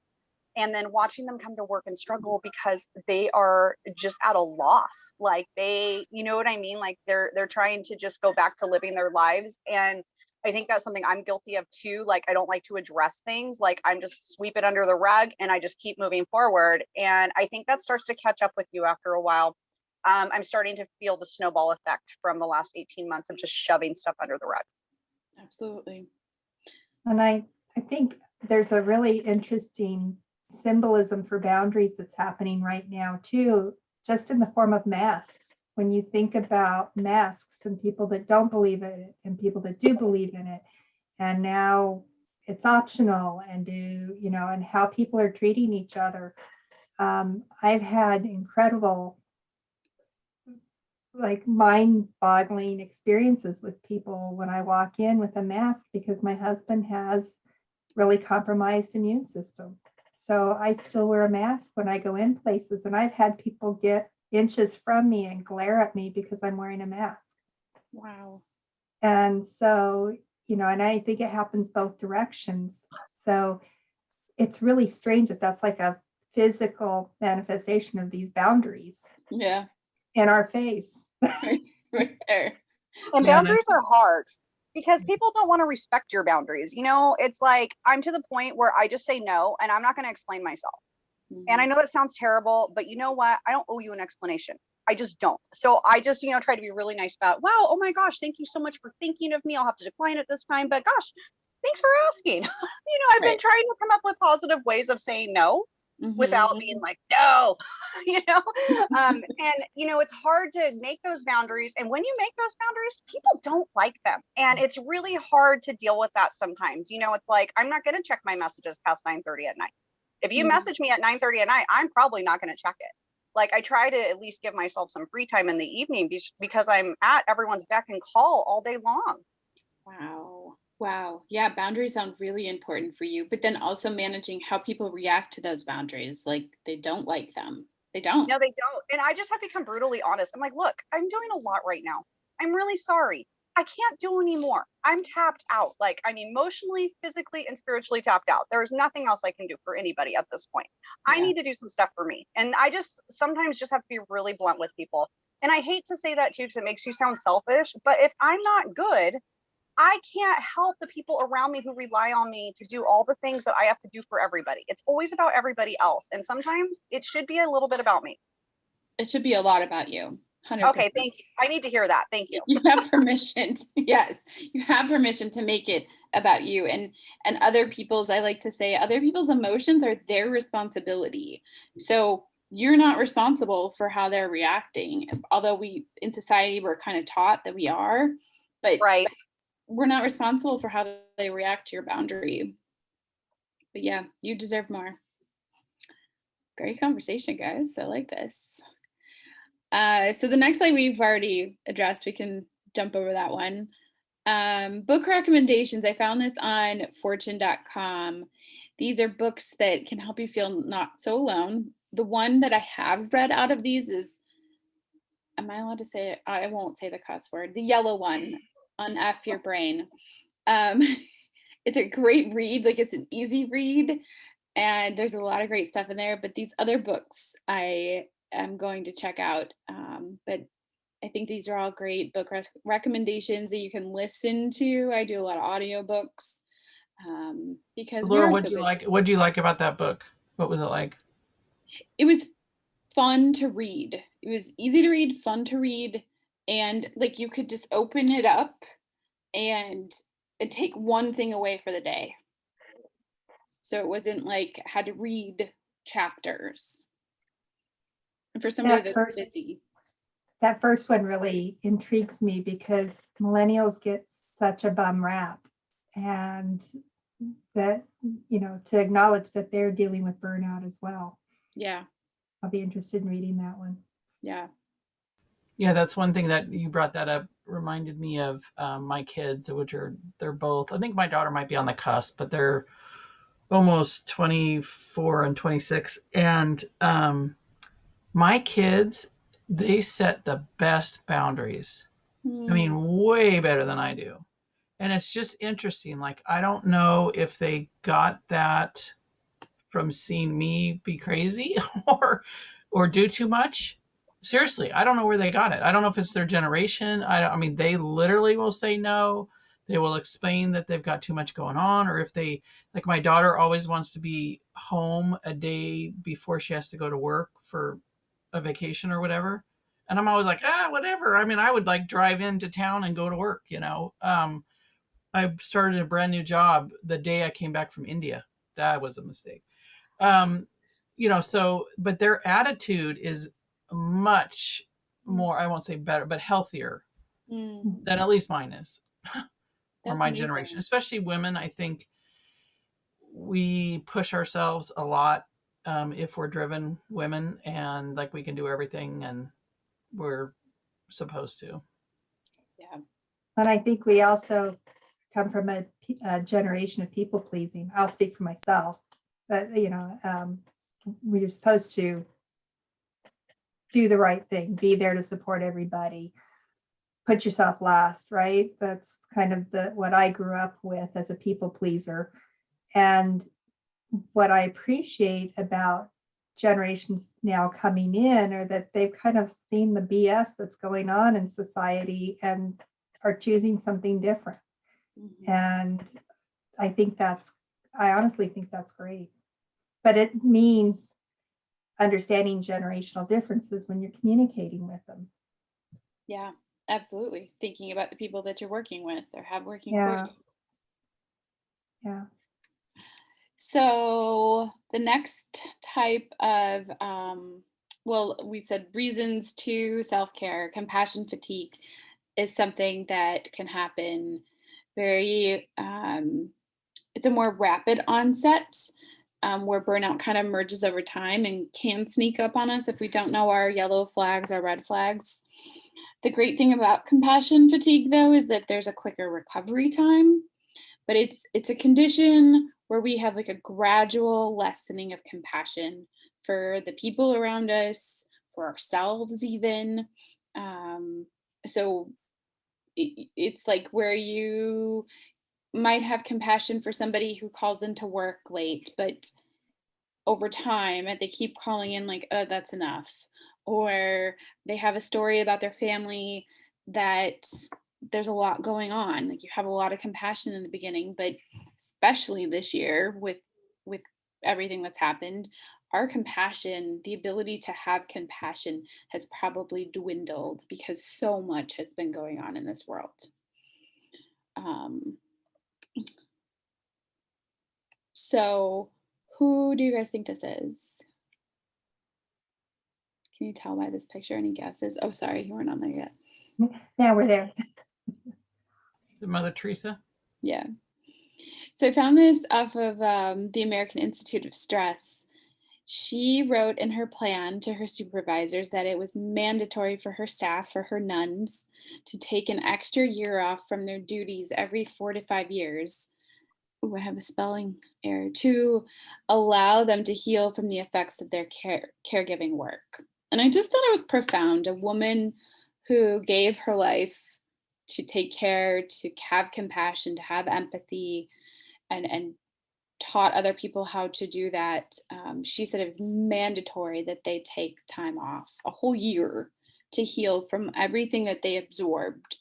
And then watching them come to work and struggle because they are just at a loss. Like they, you know what I mean? Like they're trying to just go back to living their lives. And I think that's something I'm guilty of too. Like I don't like to address things. Like I'm just sweep it under the rug and I just keep moving forward. And I think that starts to catch up with you after a while. I'm starting to feel the snowball effect from the last 18 months of just shoving stuff under the rug. Absolutely. And I think there's a really interesting symbolism for boundaries that's happening right now too, just in the form of masks. When you think about masks and people that don't believe in it and people that do believe in it, and now it's optional, and and how people are treating each other. I've had incredible, like mind-boggling experiences with people when I walk in with a mask because my husband has really compromised immune system. So I still wear a mask when I go in places, and I've had people get inches from me and glare at me because I'm wearing a mask. Wow. And so, and I think it happens both directions. So it's really strange that that's like a physical manifestation of these boundaries Yeah. in our face. Right there. And Yeah, boundaries are hard because people don't want to respect your boundaries. You know, it's like I'm to the point where I just say no and I'm not going to explain myself. And I know that sounds terrible, but you know what? I don't owe you an explanation. I just don't. So I just, try to be really nice about, wow, oh my gosh, thank you so much for thinking of me. I'll have to decline it this time, but gosh, thanks for asking. I've been Right. trying to come up with positive ways of saying no without being like, no, and it's hard to make those boundaries. And when you make those boundaries, people don't like them. And it's really hard to deal with that sometimes. It's like, I'm not going to check my messages past 9:30 at night. If you message me at 9:30 at night, I'm probably not going to check it. Like I try to at least give myself some free time in the evening because I'm at everyone's beck and call all day long. Wow. Yeah, boundaries sound really important for you, but then also managing how people react to those boundaries. Like they don't like them. They don't. No, they don't. And I just have to become brutally honest. I'm like, look, I'm doing a lot right now. I'm really sorry. I can't do anymore. I'm tapped out. Like I'm emotionally, physically, and spiritually tapped out. There's nothing else I can do for anybody at this point. I need to do some stuff for me. And I just sometimes just have to be really blunt with people. And I hate to say that too, because it makes you sound selfish. But if I'm not good, I can't help the people around me who rely on me to do all the things that I have to do for everybody. It's always about everybody else. And sometimes it should be a little bit about me. It should be a lot about you. 100%. Okay, thank you. I need to hear that. Thank you. You have permission. Yes, you have permission to make it about you and other people's. I like to say other people's emotions are their responsibility. So you're not responsible for how they're reacting. Although we in society we're kind of taught that we are, but Right. we're not responsible for how they react to your boundary. But yeah, you deserve more. Great conversation, guys. I like this. So the next slide we've already addressed, we can jump over that one. Book recommendations. I found this on fortune.com. These are books that can help you feel not so alone. The one that I have read out of these is, am I allowed to say it? I won't say the cuss word. The yellow one, Unf Your Brain. It's a great read. Like it's an easy read and there's a lot of great stuff in there. But these other books I am going to check out. But I think these are all great book recommendations that you can listen to. I do a lot of audiobooks because Laura, we are what so do you busy. like? What do you like about that book? What was it like? It was fun to read. It was easy to read, fun to read, and like you could just open it up and take one thing away for the day. So it wasn't like had to read chapters. And for somebody that's busy. that first one really intrigues me because millennials get such a bum rap, and that, to acknowledge that they're dealing with burnout as well. Yeah. I'll be interested in reading that one. Yeah. Yeah, that's one thing that you brought that up, reminded me of my kids, they're both, I think my daughter might be on the cusp, but they're almost 24 and 26. And my kids, they set the best boundaries. I mean, way better than I do. And it's just interesting. Like, I don't know if they got that from seeing me be crazy or do too much. Seriously, I don't know where they got it. I don't know if it's their generation. I mean, they literally will say no. They will explain that they've got too much going on, or if they, like, my daughter always wants to be home a day before she has to go to work for a vacation or whatever. And I'm always like, whatever. I mean, I would like drive into town and go to work, I started a brand new job the day I came back from India. That was a mistake. But their attitude is much more, I won't say better, but healthier than at least mine is, or my generation, especially women. I think we push ourselves a lot if we're driven women, and like we can do everything and we're supposed to. Yeah. And I think we also come from a generation of people pleasing. I'll speak for myself, but we're supposed to do the right thing, be there to support everybody, put yourself last, right? That's kind of what I grew up with as a people pleaser. And what I appreciate about generations now coming in are that they've kind of seen the BS that's going on in society and are choosing something different. And I honestly think that's great. But it means understanding generational differences when you're communicating with them. Yeah, absolutely. Thinking about the people that you're working with or have working Yeah. for you. Yeah. So the next type of, we said reasons to self-care, compassion fatigue is something that can happen very, it's a more rapid onset where burnout kind of merges over time and can sneak up on us if we don't know our yellow flags, our red flags. The great thing about compassion fatigue, though, is that there's a quicker recovery time, but it's a condition where we have like a gradual lessening of compassion for the people around us, for ourselves even. So it's like where you might have compassion for somebody who calls into work late, but over time they keep calling in like, oh, that's enough. Or they have a story about their family that there's a lot going on. Like, you have a lot of compassion in the beginning, but especially this year with everything that's happened, our compassion, the ability to have compassion, has probably dwindled because so much has been going on in this world. So who do you guys think this is? Can you tell by this picture? Any guesses? Oh, sorry, you weren't on there yet. Now we're there. The Mother Teresa? Yeah. So I found this off of the American Institute of Stress. She wrote in her plan to her supervisors that it was mandatory for her staff, for her nuns, to take an extra year off from their duties every 4 to 5 years. Ooh, I have a spelling error. To allow them to heal from the effects of their caregiving work. And I just thought it was profound. A woman who gave her life to take care, to have compassion, to have empathy, and taught other people how to do that. She said it was mandatory that they take time off, a whole year, to heal from everything that they absorbed.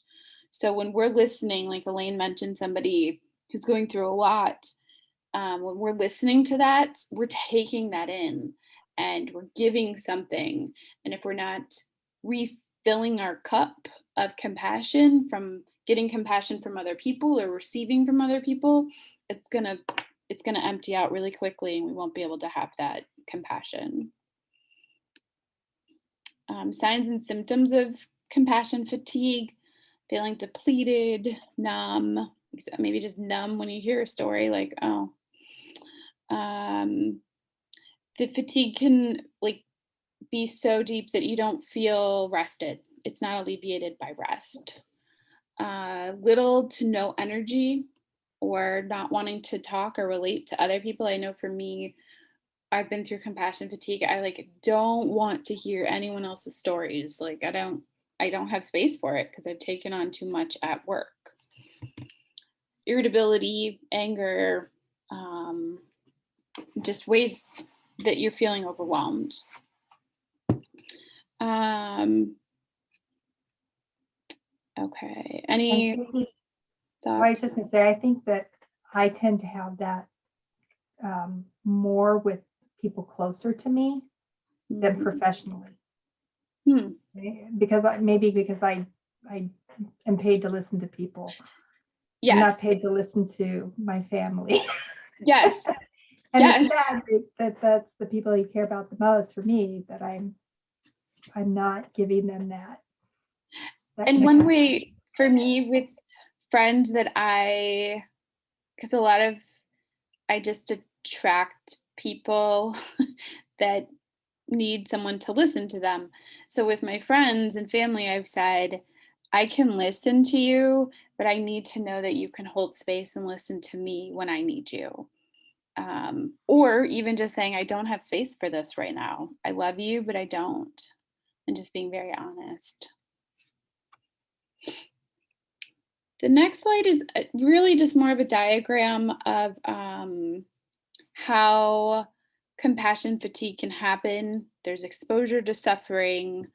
So when we're listening, like Elaine mentioned, somebody who's going through a lot, when we're listening to that, we're taking that in and we're giving something. And if we're not refilling our cup of compassion from getting compassion from other people or receiving from other people, it's gonna empty out really quickly and we won't be able to have that compassion. Signs and symptoms of compassion fatigue, feeling depleted, numb, maybe just numb when you hear a story like, oh, the fatigue can like be so deep that you don't feel rested. It's not alleviated by rest. Little to no energy or not wanting to talk or relate to other people. I know for me, I've been through compassion fatigue. I like don't want to hear anyone else's stories. Like I don't have space for it because I've taken on too much at work. Irritability, anger, just ways that you're feeling overwhelmed. Okay. Any I was thoughts? just gonna say, I think that I tend to have that more with people closer to me than Mhm. professionally. Hmm. Because I am paid to listen to people. I'm Yes. not paid to listen to my family. Yes. And Yes. it's sad that that's the people you care about the most for me, that I'm not giving them that And one connection. way for me with friends that because a lot of I just attract people that need someone to listen to them. So with my friends and family, I've said, I can listen to you, but I need to know that you can hold space and listen to me when I need you. Or even just saying, I don't have space for this right now. I love you, but I don't. And just being very honest. The next slide is really just more of a diagram of how compassion fatigue can happen. There's exposure to suffering.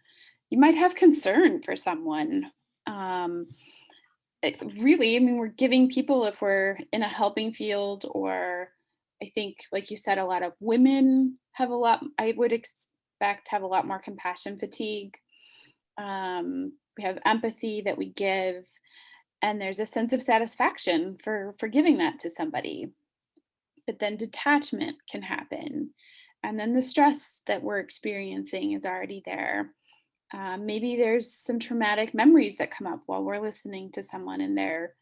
You might have concern for someone. Really, I mean, we're giving people, if we're in a helping field, or I think, like you said, a lot of women have a lot, I would expect, have a lot more compassion fatigue. We have empathy that we give, and there's a sense of satisfaction for giving that to somebody. But then detachment can happen, and then the stress that we're experiencing is already there. Maybe there's some traumatic memories that come up while we're listening to someone and their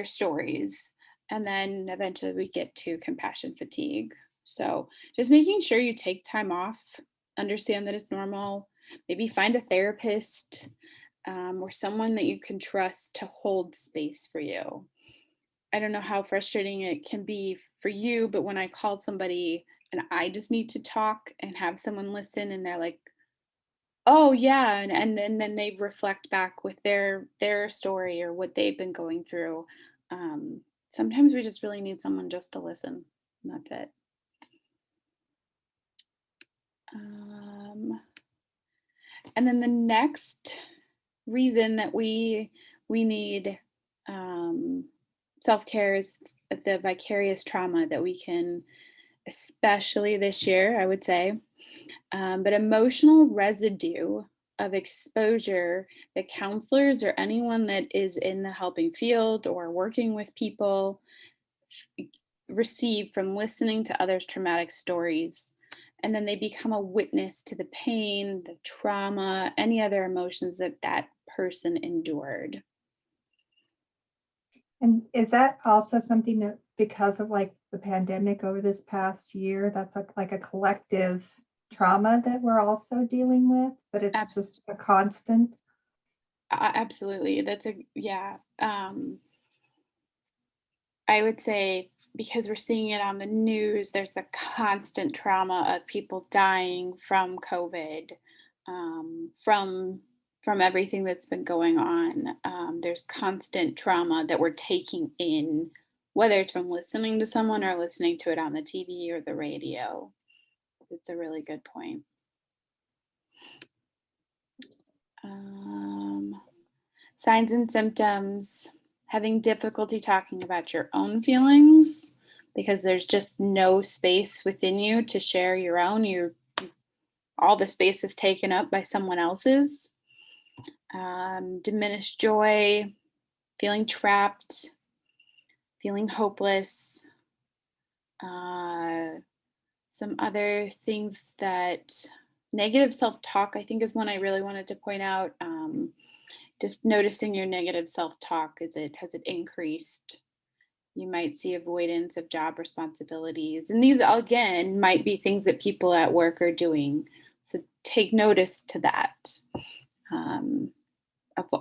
stories, and then eventually we get to compassion fatigue. So just making sure you take time off, understand that it's normal, maybe find a therapist, or someone that you can trust to hold space for you. I don't know how frustrating it can be for you, but when I call somebody and I just need to talk and have someone listen, and they're like, oh yeah, and then they reflect back with their story or what they've been going through. Sometimes we just really need someone just to listen, and that's it. And then the next reason that we need self-care is the vicarious trauma that we can, especially this year, I would say, but emotional residue of exposure that counselors or anyone that is in the helping field or working with people receive from listening to others' traumatic stories. And then they become a witness to the pain, the trauma, any other emotions that that person endured. And is that also something that, because of like the pandemic over this past year, that's like a collective trauma that we're also dealing with, but it's just a constant? Absolutely. Yeah. I would say, because we're seeing it on the news, there's the constant trauma of people dying from COVID, from everything that's been going on. There's constant trauma that we're taking in, whether it's from listening to someone or listening to it on the TV or the radio. It's a really good point. Signs and symptoms: having difficulty talking about your own feelings because there's just no space within you to share your own. All the space is taken up by someone else's. Diminished joy, feeling trapped, feeling hopeless. Some other things that Negative self-talk, I think, is one I really wanted to point out. Just noticing your negative self-talk, has it increased? You might see avoidance of job responsibilities. And these, again, might be things that people at work are doing. So take notice to that,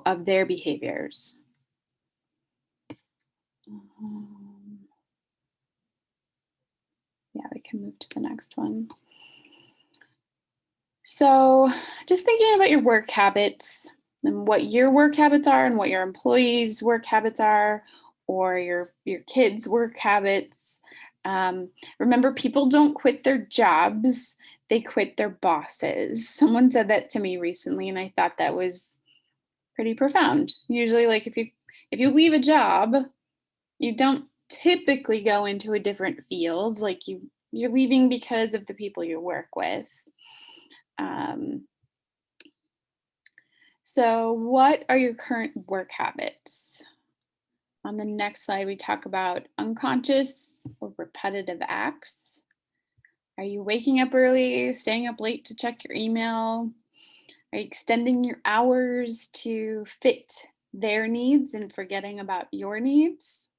of their behaviors. Yeah, we can move to the next one. So just thinking about your work habits and what your work habits are and what your employees' work habits are, or your kids' work habits. Remember, people don't quit their jobs, they quit their bosses. Someone said that to me recently, and I thought that was pretty profound. Usually, like if you leave a job, you don't typically go into a different field. Like you're leaving because of the people you work with. So what are your current work habits? On the next slide, we talk about unconscious or repetitive acts. Are you waking up early, staying up late to check your email? Are you extending your hours to fit their needs and forgetting about your needs?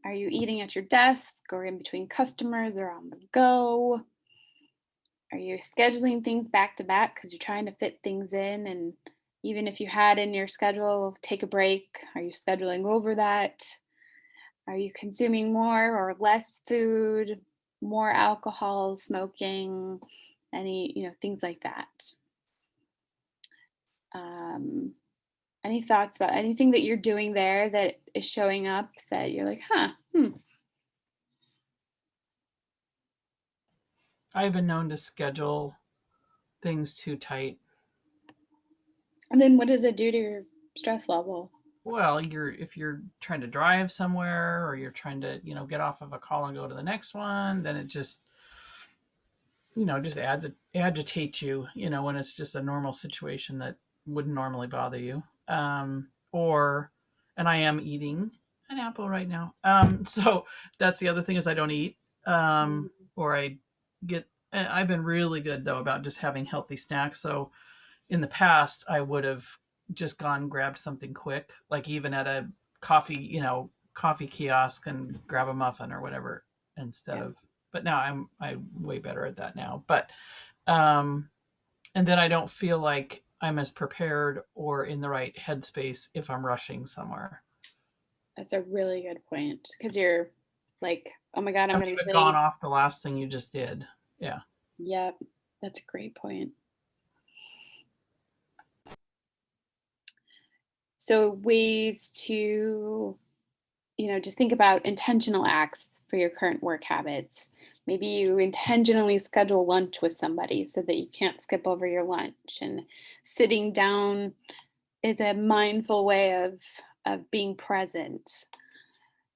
Are you eating at your desk or in between customers or on the go? Are you scheduling things back to back because you're trying to fit things in, and even if you had in your schedule, take a break, are you scheduling over that? Are you consuming more or less food, more alcohol, smoking, things like that? Any thoughts about anything that you're doing there that is showing up that you're like, I've been known to schedule things too tight. And then what does it do to your stress level? Well, if you're trying to drive somewhere or you're trying to, get off of a call and go to the next one, then it just, just agitates you, when it's just a normal situation that wouldn't normally bother you. And I am eating an apple right now. So that's the other thing is I don't eat, or I've been really good though about just having healthy snacks. So in the past, I would have just gone and grabbed something quick, like even at a coffee kiosk and grab a muffin or whatever instead of, but now I'm way better at that now. But, and then I don't feel like I'm as prepared or in the right headspace if I'm rushing somewhere. That's a really good point, because you're like, oh my God, I'm going to be late. Gone off the last thing you just did. Yeah. Yep. That's a great point. So ways to, just think about intentional acts for your current work habits. Maybe you intentionally schedule lunch with somebody so that you can't skip over your lunch, and sitting down is a mindful way of being present.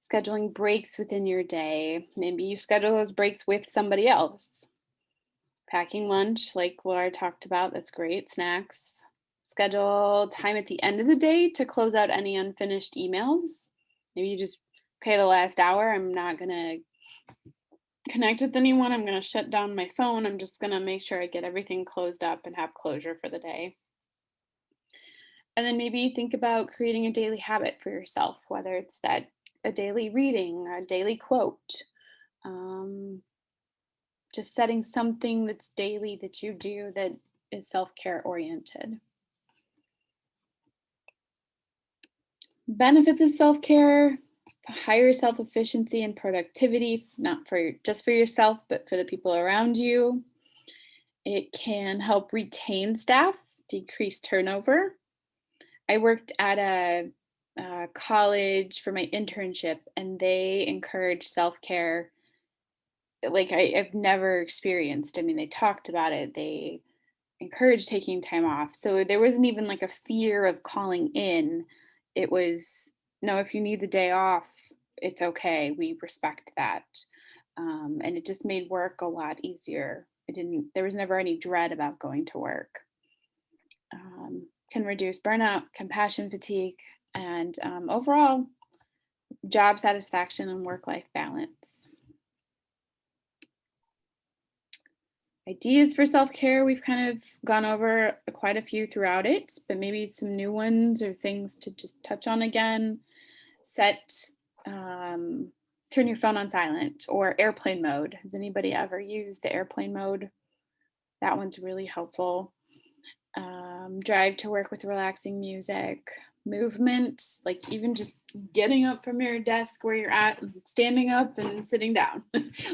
Scheduling breaks within your day. Maybe you schedule those breaks with somebody else. Packing lunch, like Laura talked about, that's great. Snacks. Schedule time at the end of the day to close out any unfinished emails. Maybe you just, okay, the last hour, I'm not going to connect with anyone. I'm going to shut down my phone. I'm just going to make sure I get everything closed up and have closure for the day. And then maybe think about creating a daily habit for yourself, whether it's a daily reading, a daily quote, just setting something that's daily that you do that is self-care oriented. Benefits of self-care: higher self-efficiency and productivity, not just for yourself, but for the people around you. It can help retain staff, decrease turnover. I worked at a college for my internship, and they encourage self-care like I've never experienced. I mean, they talked about it. They encourage taking time off. So there wasn't even like a fear of calling in. It was, no, if you need the day off, it's okay. We respect that. And it just made work a lot easier. There was never any dread about going to work. Can reduce burnout, compassion fatigue, and overall job satisfaction and work-life balance. Ideas for self-care, we've kind of gone over quite a few throughout it, but maybe some new ones or things to just touch on again. Turn your phone on silent or airplane mode. Has anybody ever used the airplane mode? That one's really helpful. Drive to work with relaxing music. Movement, like even just getting up from your desk where you're at, and standing up and sitting down.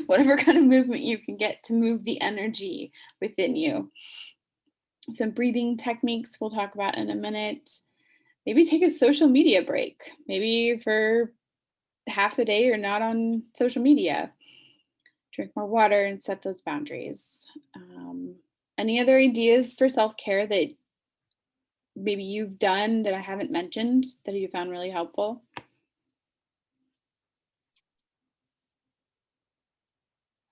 Whatever kind of movement you can get to move the energy within you. Some breathing techniques we'll talk about in a minute. Maybe take a social media break. Maybe for half the day you're not on social media. Drink more water and set those boundaries. Any other ideas for self-care that maybe you've done that I haven't mentioned that you found really helpful?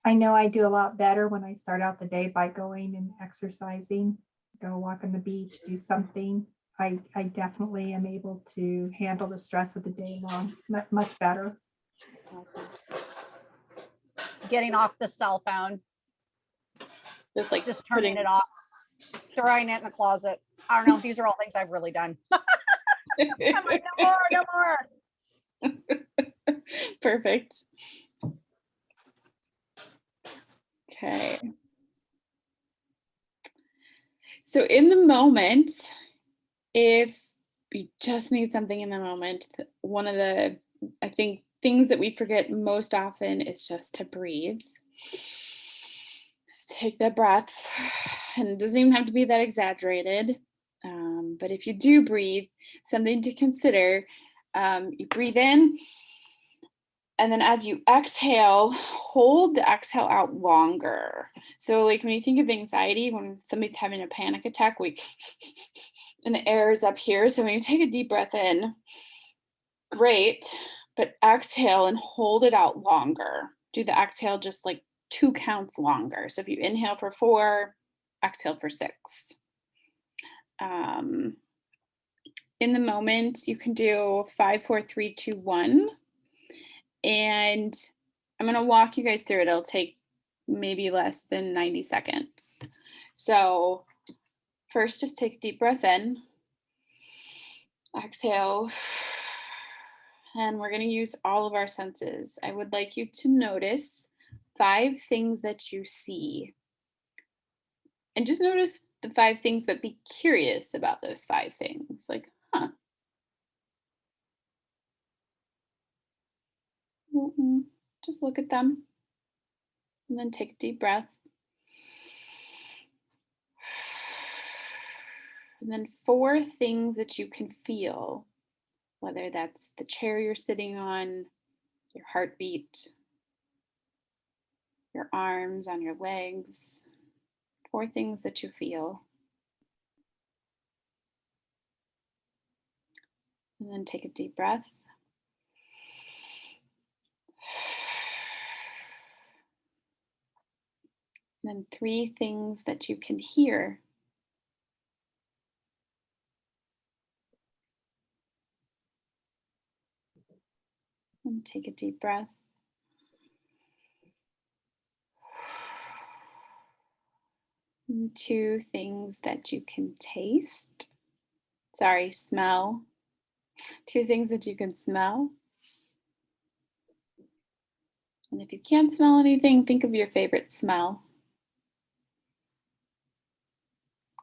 I know I do a lot better when I start out the day by going and exercising, go walk on the beach, do something. I definitely am able to handle the stress of the day long much better. Awesome. Getting off the cell phone, Just like just turning it off, throwing it in the closet. I don't know. These are all things I've really done. I'm like, no more. Perfect. Okay. So in the moment, if you just need something in the moment, one of the, I think, things that we forget most often is just to breathe. Just take that breath, and it doesn't even have to be that exaggerated. But if you do breathe, something to consider, you breathe in, and then as you exhale, hold the exhale out longer. So like when you think of anxiety, when somebody's having a panic attack, and the air is up here. So when you take a deep breath in, great, but exhale and hold it out longer. Do the exhale just like 2 counts longer. So if you inhale for 4, exhale for 6. In the moment, you can do 5, 4, 3, 2, 1. And I'm going to walk you guys through it. It'll take maybe less than 90 seconds. So first, just take a deep breath in, exhale, and we're going to use all of our senses. I would like you to notice 5 things that you see. And just notice the 5 things, but be curious about those 5 things. Like, just look at them and then take a deep breath. And then 4 things that you can feel, whether that's the chair you're sitting on, your heartbeat, your arms on your legs. 4 things that you feel. And then take a deep breath. And then 3 things that you can hear. And take a deep breath. And 2 things that you can taste. Sorry, smell. 2 things that you can smell. And if you can't smell anything, think of your favorite smell.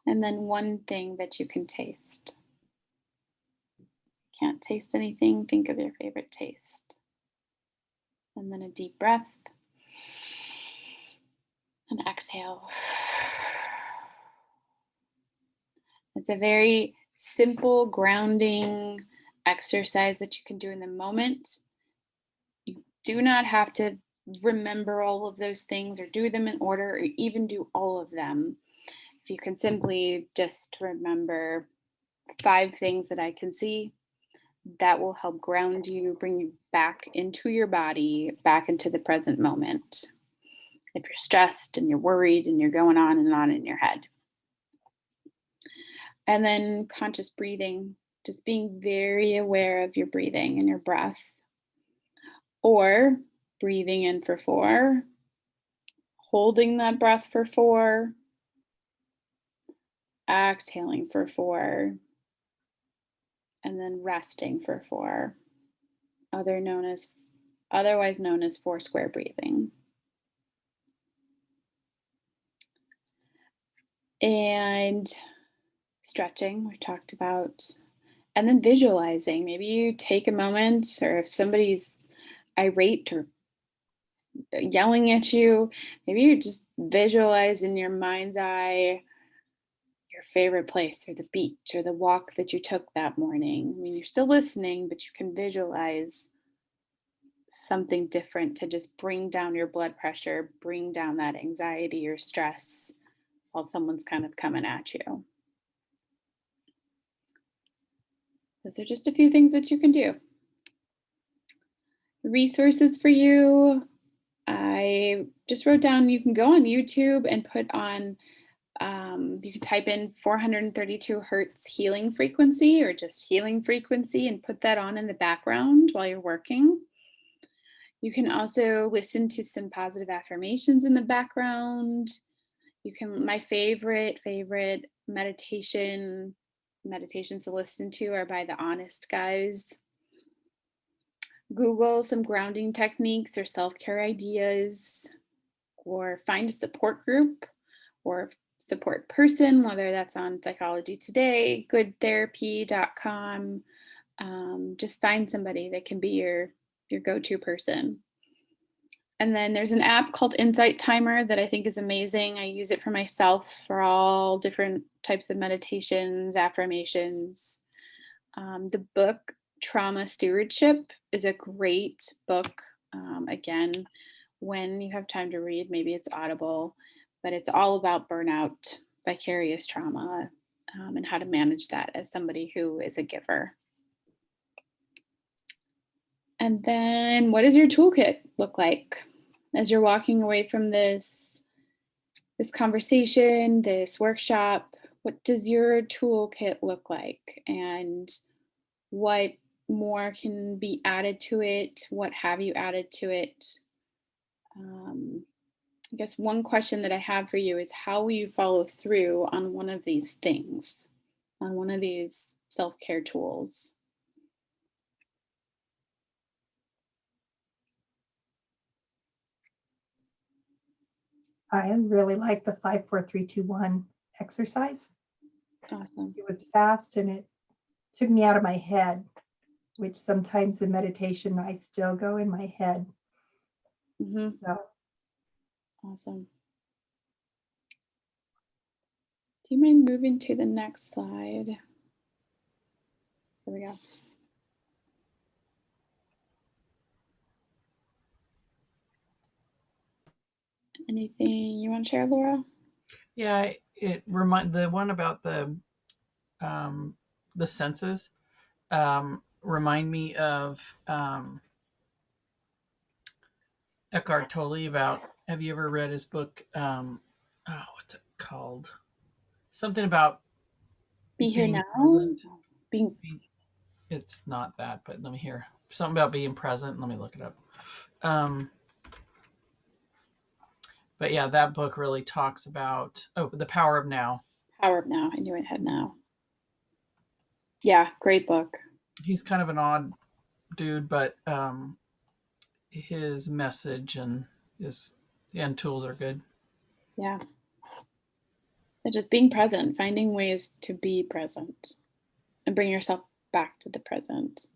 And then 1 thing that you can taste. Can't taste anything, think of your favorite taste. And then a deep breath. And exhale. It's a very simple grounding exercise that you can do in the moment. You do not have to remember all of those things or do them in order or even do all of them. If you can simply just remember 5 things that I can see, that will help ground you, bring you back into your body, back into the present moment. If you're stressed and you're worried and you're going on and on in your head. And then conscious breathing, just being very aware of your breathing and your breath. Or breathing in for 4, holding that breath for 4, exhaling for 4, and then resting for 4, otherwise known as 4 square breathing. And stretching, we've talked about, and then visualizing. Maybe you take a moment, or if somebody's irate or yelling at you, maybe you just visualize in your mind's eye your favorite place, or the beach, or the walk that you took that morning. I mean, you're still listening, but you can visualize something different to just bring down your blood pressure, bring down that anxiety or stress while someone's kind of coming at you. Those are just a few things that you can do. Resources for you. I just wrote down, you can go on YouTube and put on, you can type in 432 hertz healing frequency, or just healing frequency, and put that on in the background while you're working. You can also listen to some positive affirmations in the background. You can, my favorite meditations to listen to are by the Honest Guys. Google some grounding techniques or self-care ideas, or find a support group or support person, whether that's on Psychology Today, goodtherapy.com. Just find somebody that can be your go-to person. And then there's an app called Insight Timer that I think is amazing. I use it for myself for all different types of meditations, affirmations. The book Trauma Stewardship is a great book. Again, when you have time to read, maybe it's Audible, but it's all about burnout, vicarious trauma, and how to manage that as somebody who is a giver. And then what does your toolkit look like as you're walking away from this conversation, this workshop? What does your toolkit look like? And what more can be added to it? What have you added to it? I guess one question that I have for you is, how will you follow through on one of these things, on one of these self-care tools? I really like the 5, 4, 3, 2, 1 exercise. Awesome. It was fast and it took me out of my head, which sometimes in meditation I still go in my head. Mm-hmm. So Awesome. Do you mind moving to the next slide? There we go. Anything you want to share, Laura? Yeah, the one about the senses remind me of Eckhart Tolle. About, have you ever read his book? What's it called? Something about Be here being now. present. Being It's not that, but let me hear something about being present. Let me look it up. But yeah, that book really talks about the power of now. Power of Now. I knew it had now. Yeah, great book. He's kind of an odd dude, but his message and his tools are good. Yeah. And just being present, finding ways to be present and bring yourself back to the present.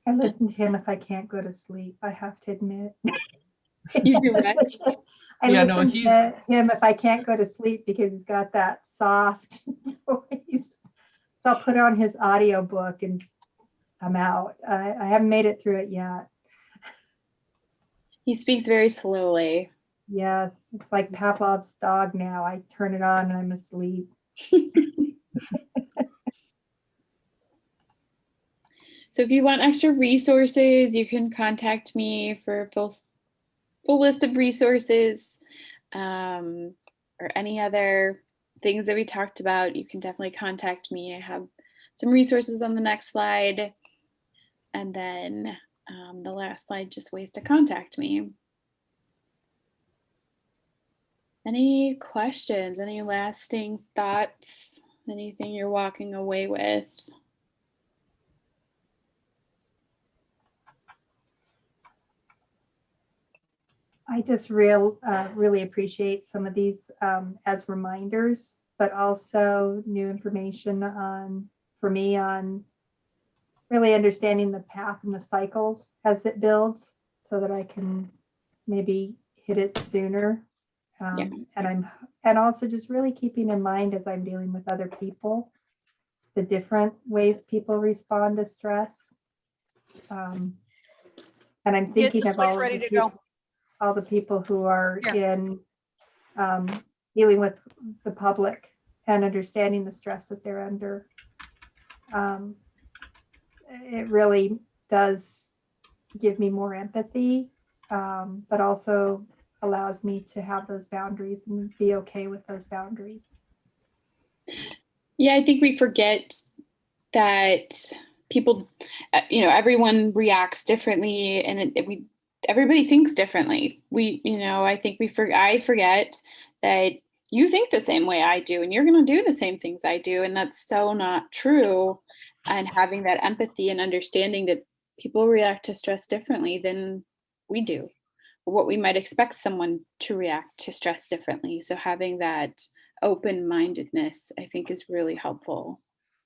I listen to him if I can't go to sleep, I have to admit. You do what? I listen to him if I can't go to sleep because he's got that soft voice. So I'll put on his audiobook and I'm out. I haven't made it through it yet. He speaks very slowly. Yes, it's like Pavlov's dog now. I turn it on and I'm asleep. So if you want extra resources, you can contact me for a full list of resources, or any other things that we talked about. You can definitely contact me. I have some resources on the next slide. And then The last slide, just ways to contact me. Any questions, any lasting thoughts, anything you're walking away with? I just really appreciate some of these as reminders, but also new information for me on really understanding the path and the cycles as it builds so that I can maybe hit it sooner. And also just really keeping in mind as I'm dealing with other people, the different ways people respond to stress. And I'm thinking of all the people who are in dealing with the public and understanding the stress that they're under. It really does give me more empathy, but also allows me to have those boundaries and be okay with those boundaries. Yeah, I think we forget that people, everyone reacts differently, and everybody thinks differently. I forget that you think the same way I do, and you're going to do the same things I do, and that's so not true. And having that empathy and understanding that people react to stress differently than we do, or what we might expect someone to react to stress differently. So having that open-mindedness, I think, is really helpful.